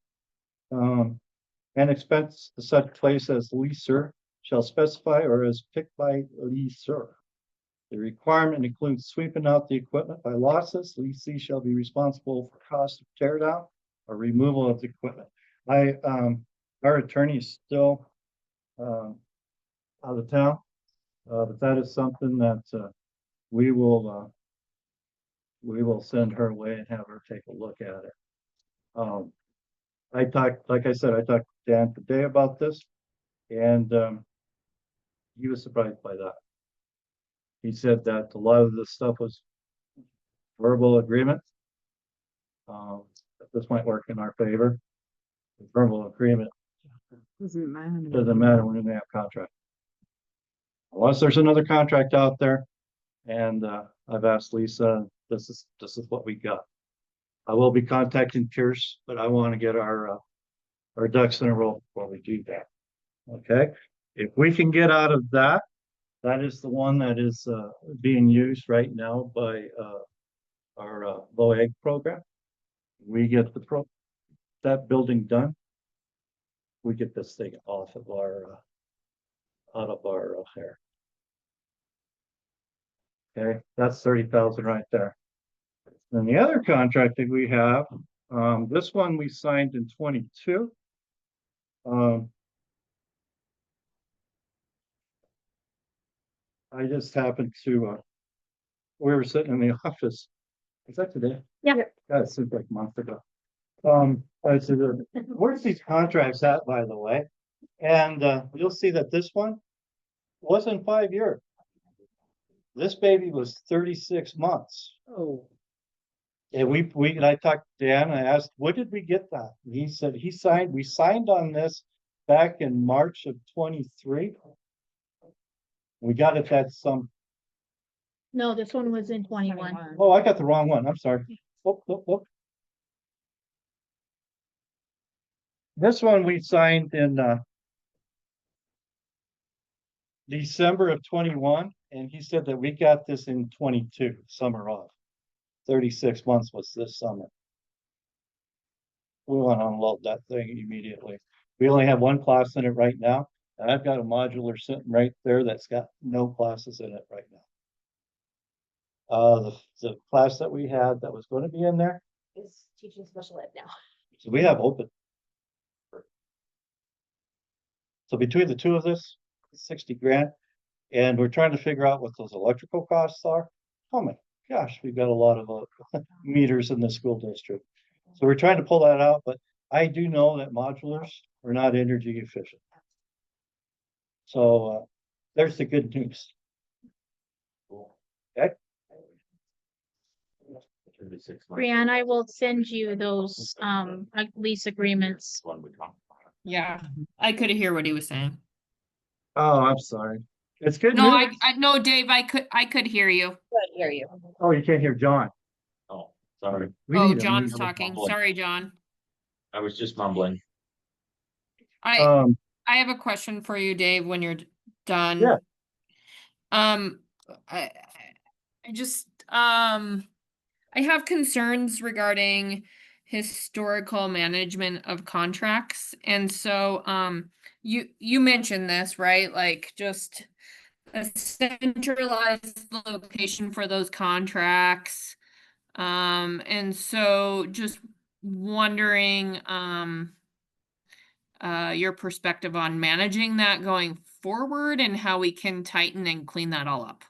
And expense to such place as leaser shall specify or as picked by leaser. The requirement includes sweeping out the equipment by losses. Leasee shall be responsible for cost of tear down or removal of the equipment. Our attorney is still out of town, but that is something that we will send her way and have her take a look at it. I talked to Dan today about this, and he was surprised by that. He said that a lot of this stuff was verbal agreement. This might work in our favor. The verbal agreement Doesn't matter. doesn't matter when we have contract. Unless there's another contract out there, and I've asked Lisa, this is what we got. I will be contacting Pierce, but I want to get our ducks in a row before we do that. Okay, if we can get out of that, that is the one that is being used right now by our low egg program. We get that building done. We get this thing off of our hair. Okay, that's 30,000 right there. And the other contract that we have, this one we signed in 22. I just happened to, we were sitting in the office. Is that today? Yeah. God, it seems like a month ago. I said, where's these contracts at, by the way? And you'll see that this one wasn't 5 years. This baby was 36 months. Oh. And and I talked to Dan, and I asked, what did we get that? And he said we signed on this back in March of 23. We got it at No, this one was in 21. oh, I got the wrong one. I'm sorry. Whoop. This one we signed in December of 21, and he said that we got this in 22, summer off. 36 months was this summer. We want to unload that thing immediately. We only have one class in it right now, and I've got a modular sitting right there that's got no classes in it right now. The class that we had that was going to be in there, Is teaching special ed now. so we have open. So between the two of this, 60 grand, and we're trying to figure out what those electrical costs are. Oh my gosh, we've got a lot of meters in the school district. So we're trying to pull that out, but I do know that modulars are not energy efficient. So there's the good news. Okay. 36 months. Brianne, I will send you those, lease agreements. One we talked about. Yeah, I could hear what he was saying. Oh, I'm sorry. It's good No, news. no, Dave, I could hear you. Good, hear you. Oh, you can't hear John. Oh, sorry. We Oh, need a John's meeting. talking. mumbling. Sorry, John. I was just mumbling. I have a question for you, Dave, when you're done. Yeah. I just, I have concerns regarding historical management of contracts. And so, you mentioned this, right? Like just a centralized location for those contracts. And so just wondering, your perspective on managing that going forward and how we can tighten and clean that all up.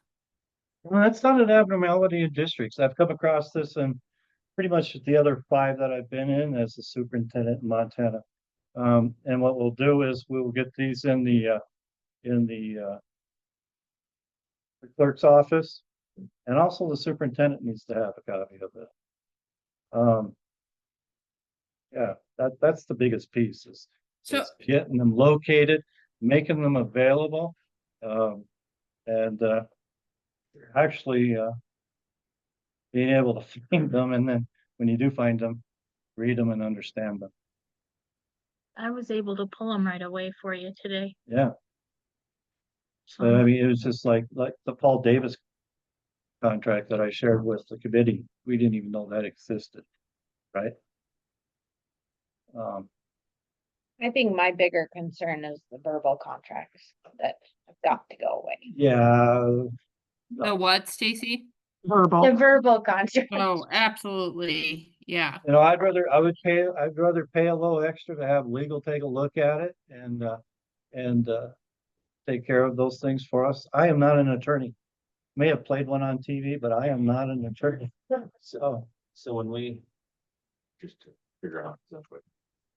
Well, that's not an abnormality in districts. I've come across this in pretty much the other 5 that I've been in as a superintendent in Montana. And what we'll do is we will get these in the clerk's office, and also the superintendent needs to have a copy of it. Yeah, that's the biggest piece is So, getting them located, making them available, and actually being able to find them, and then when you do find them, read them and understand them. I was able to pull them right away for you today. Yeah. So I mean, it was just like the Paul Davis contract that I shared with the committee. We didn't even know that existed, right? I think my bigger concern is the verbal contracts that have got to go away. Yeah, the what, Stacy? The Verbal. verbal contract. Oh, absolutely. Yeah. you know, I'd rather pay a little extra to have legal take a look at it and take care of those things for us. I am not an attorney. May have played one on TV, but I am not an attorney. So, So when we, just to figure out exactly,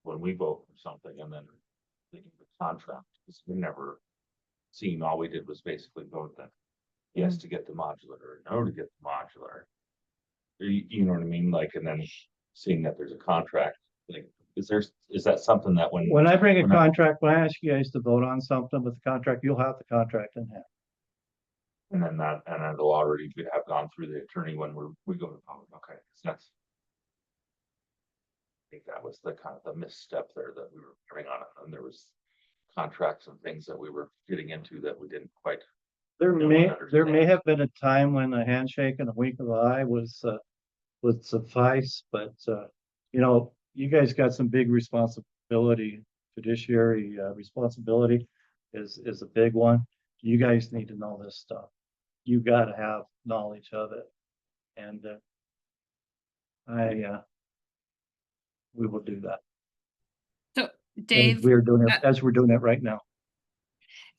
when we vote for something and then thinking of the contract, because we never seen, all we did was basically vote that yes to get the modular or no to get the modular. You know what I mean? Like, and then seeing that there's a contract, like, is that something that when I bring a when I- contract, when I ask you guys to vote on something with the contract, you'll have the contract in hand. and then it'll already have gone through the attorney when we go to public, okay, so that's. I think that was the kind of the misstep there that we were carrying on, and there was contracts and things that we were getting into that we didn't quite. There No may, one there may understands. have been a time when a handshake and a wink of the eye would suffice, but, you know, you guys got some big responsibility, fiduciary, responsibility is a big one. You guys need to know this stuff. You gotta have knowledge of it. And, we will do that. So As Dave, we're doing it, as we're doing it right now.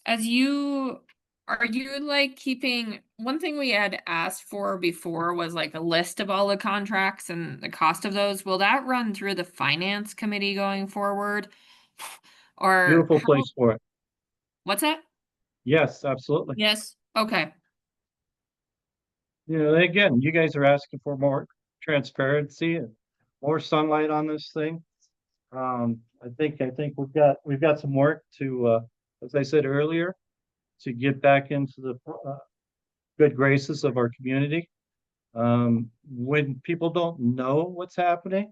are you like keeping, one thing we had asked for before was like a list of all the contracts and the cost of those. Will that run through the finance committee going forward? Or Beautiful how- place for it. what's that? Yes, absolutely. Yes, okay. You know, again, you guys are asking for more transparency and more sunlight on this thing. I think we've got some work to, as I said earlier, to get back into the good graces of our community. When people don't know what's happening,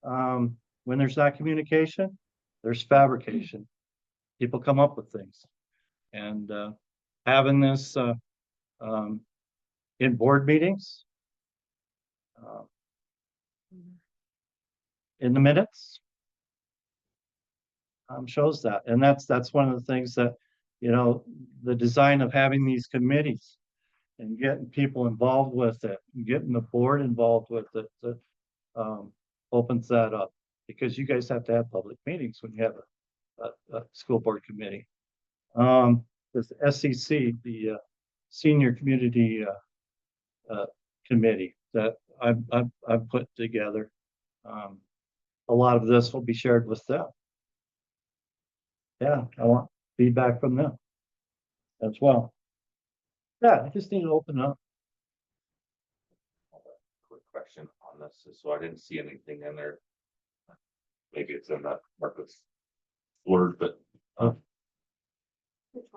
when there's not communication, there's fabrication. People come up with things. And having this in board meetings in the minutes. Shows that, and that's one of the things that, you know, the design of having these committees and getting people involved with it, and getting the board involved with it, that opens that up. Because you guys have to have public meetings when you have a school board committee. This SCC, the Senior Community Committee that I've put together. A lot of this will be shared with them. Yeah, I want feedback from them as well. Yeah, I just need to open up. Quick question on this, so I didn't see anything in there. Maybe it's in that Marcus word, but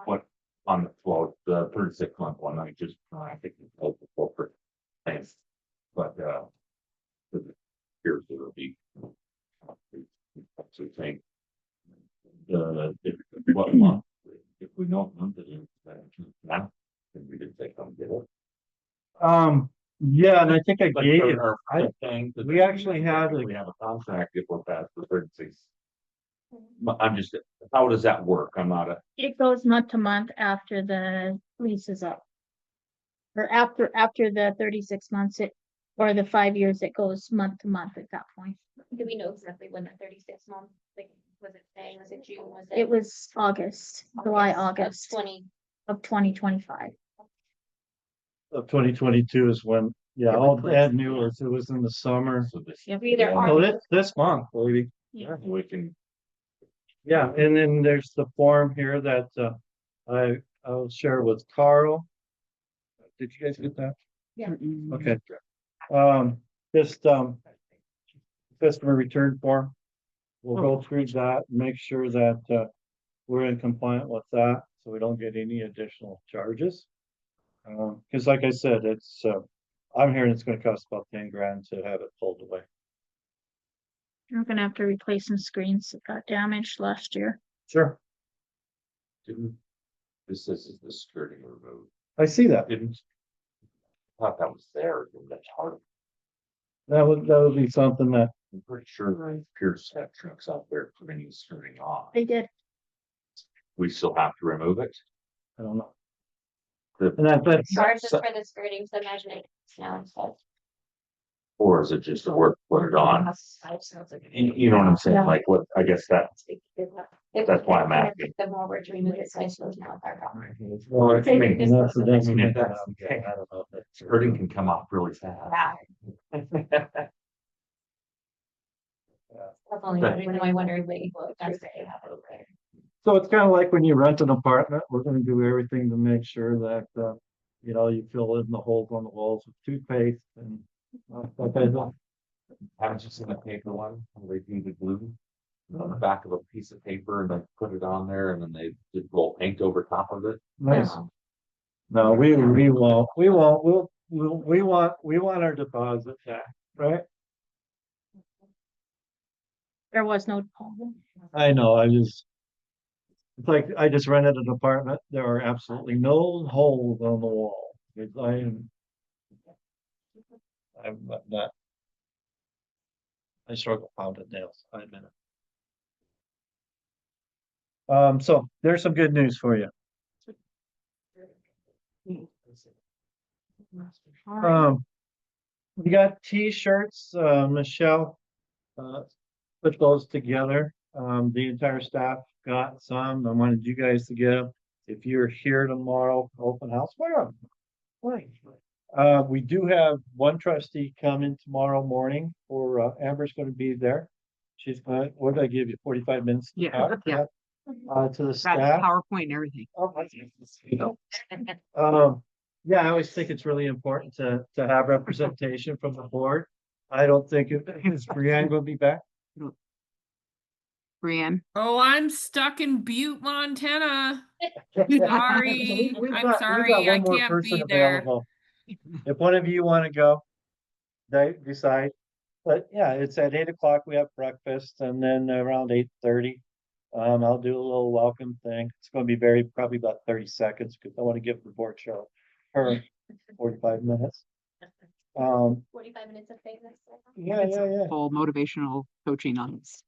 what on the floor, the 36-month one, I think it's called the corporate things, but here's the review. So saying what month, if we don't month it in, now, then we did say come get it. Yeah, and I think I Like, gave it. our thing, We actually had we have a contract if we're past the 36. But I'm just, how does that work? I'm not a, It goes month to month after the lease is up. Or after the 36 months, or the 5 years, it goes month to month at that point. Do we know exactly when the 36 month, like, was it May, was it June, was It was August, July, of August 20? of 2025. of 2022 is when, yeah, all Ed knew was it was in the summer. so this. Yep. Either Yeah, Oh, this month, baby. We can, Yeah, and then there's the form here that I'll share with Carl. Did you guys get that? Yeah. Okay. Just customer return form. We'll go through that, make sure that we're in compliant with that, so we don't get any additional charges. Cause like I said, it's I'm hearing it's gonna cost about 10 grand to have it pulled away. We're gonna have to replace some screens that got damaged last year. Sure. didn't, this is the skirting removed, I see that. didn't. Thought that was there, that's hard. That would be something that, I'm pretty sure Pierce had trucks out there putting skirting on. They did. We still have to remove it. I don't know. The- And that's, Charges for the skirting, so imagine it now instead. Or is it just a work, put it on? You know what I'm saying? Yeah. Like what, I guess that's why I'm asking. The more we're to remove it, so I suppose now with our problem. well, I I mean, mean, that's the I thing. mean, if that's the Yeah, case, I don't know if that's- skirting can come off really fast. That's only one reason why I wondered, like, well, if that's the case. So it's kind of like when you rent an apartment, we're gonna do everything to make sure that, you know, you fill in the holes on the walls with toothpaste and. That kind of stuff. Haven't you seen the paper one, where they do the glue on the back of a piece of paper and they put it on there and then they just roll paint over top of it? Nice. No, we won't, we want our deposit back, right? There was no problem. I know, it's like, I just rented an apartment, there are absolutely no holes on the wall. I'm not. I struggle pounding nails, I admit it. So there's some good news for you. We got T-shirts, Michelle, put those together. The entire staff got some. I wanted you guys to get them. If you're here tomorrow, open house, wear them. We do have one trustee coming tomorrow morning, or Amber's gonna be there. She's gonna, what did I give you, 45 minutes? to Yeah, talk yeah. To the Got staff. PowerPoint and everything. Oh, yeah, I always think it's really important to have representation from the board. I don't think is Brianne gonna be back? Brianne. Oh, I'm stuck in Butte, Montana. Sorry. We've I'm got sorry, one I more can't person be there. available. If one of you wanna go, decide. But yeah, it's at 8 o'clock, we have breakfast, and then around 8:30. I'll do a little welcome thing. It's gonna be probably about 30 seconds, because I wanna give the board show her 45 minutes. 45 minutes of famous. Yeah, It's yeah, yeah. Full motivational coaching on this.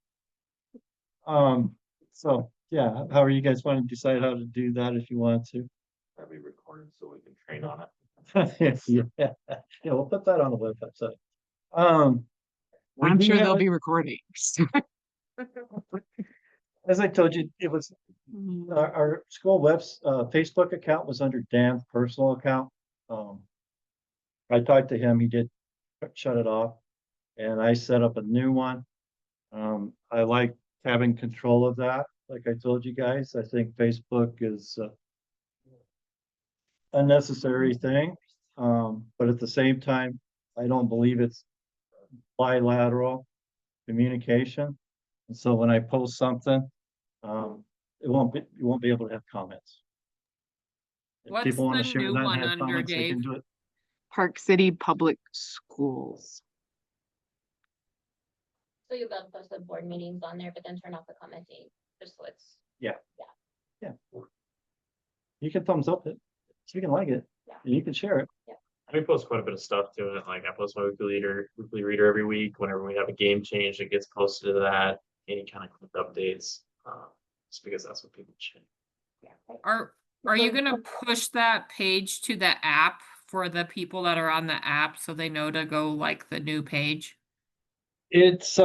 So, yeah, how are you guys want to decide how to do that if you want to? That'd be recorded so we can train on it. Yeah, yeah, we'll put that on the website. We I'm do sure have they'll a- be recording. As I told you, it was, our school Facebook account was under Dan's personal account. I talked to him, he did shut it off, and I set up a new one. I like having control of that, like I told you guys, I think Facebook is a necessary thing. But at the same time, I don't believe it's bilateral communication. And so when I post something, you won't be able to have comments. If What's people want the to share new that and one have under, comments, they can Dave? do it. Park City Public Schools. So you'll be able to post the board meetings on there, but then turn off the commenting, just so it's. Yeah. You can thumbs up it, you can like it, Yeah. and you can share it. We post quite a bit of stuff to it, like I post my weekly reader every week, whenever we have a game change, it gets posted to that, any kind of quick updates. Just because that's what people check. Are you gonna push that page to the app for the people that are on the app so they know to go like the new page? It's,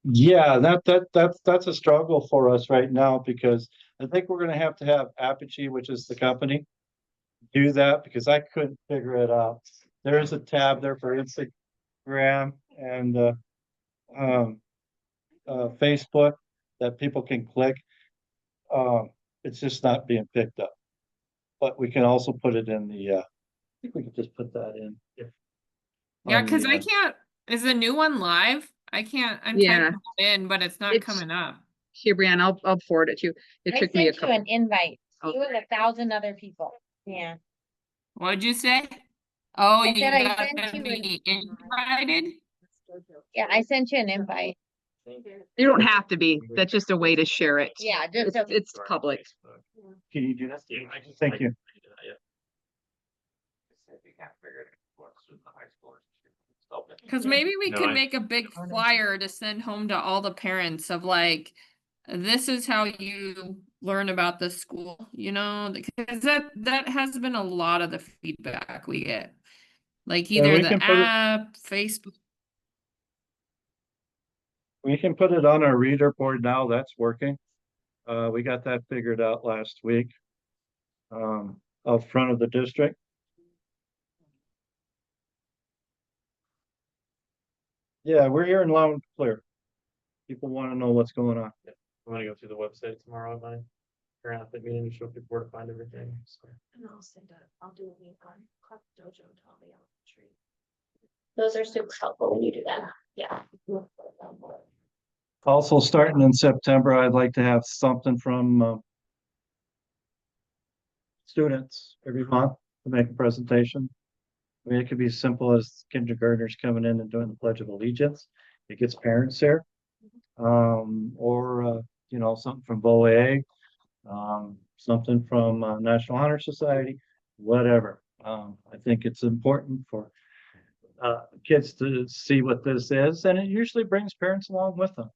yeah, that's a struggle for us right now, because I think we're gonna have Apogee, which is the company, do that, because I couldn't figure it out. There is a tab there for Instagram and Facebook that people can click. It's just not being picked up. But we can also put it in the, I think we could just put that in. Yeah, on cause the, I can't, is the new one live? I can't, I'm Yeah. typing it in, but it's not It's- coming up. Here, Brianne, I'll forward it to you. It I took me a sent you couple. an invite, Oh. you and 1,000 other people. Yeah. What'd you say? Oh, I you said I got sent to you be invited? Yeah, I sent you an invite. You don't have to be. That's just a way to share it. Yeah, It's, just, it's public. Can you do that? Yeah, Thank you. I can do that, yeah. Cause maybe we No, could I- make a big flyer to send home to all the parents of like, this is how you learn about the school, you know, because that has been a lot of the feedback we get. Like Yeah, either we the can put it- app, Facebook. We can put it on our reader board now, that's working. We got that figured out last week. Out front of the district. Yeah, we're hearing loud and clear. People want to know what's going on. I'm gonna go through the website tomorrow at my parent athlete meeting to show people where to find everything, so. And I'll do a link on Club Dojo and Tommy Elementary. Those are super helpful when you do that, yeah. Also, starting in September, I'd like to have something from students every month to make a presentation. I mean, it could be as simple as kindergartners coming in and doing the Pledge of Allegiance. It gets parents there. Or, something from BOA, something from National Honor Society, whatever. I think it's important for kids to see what this is, and it usually brings parents along with them.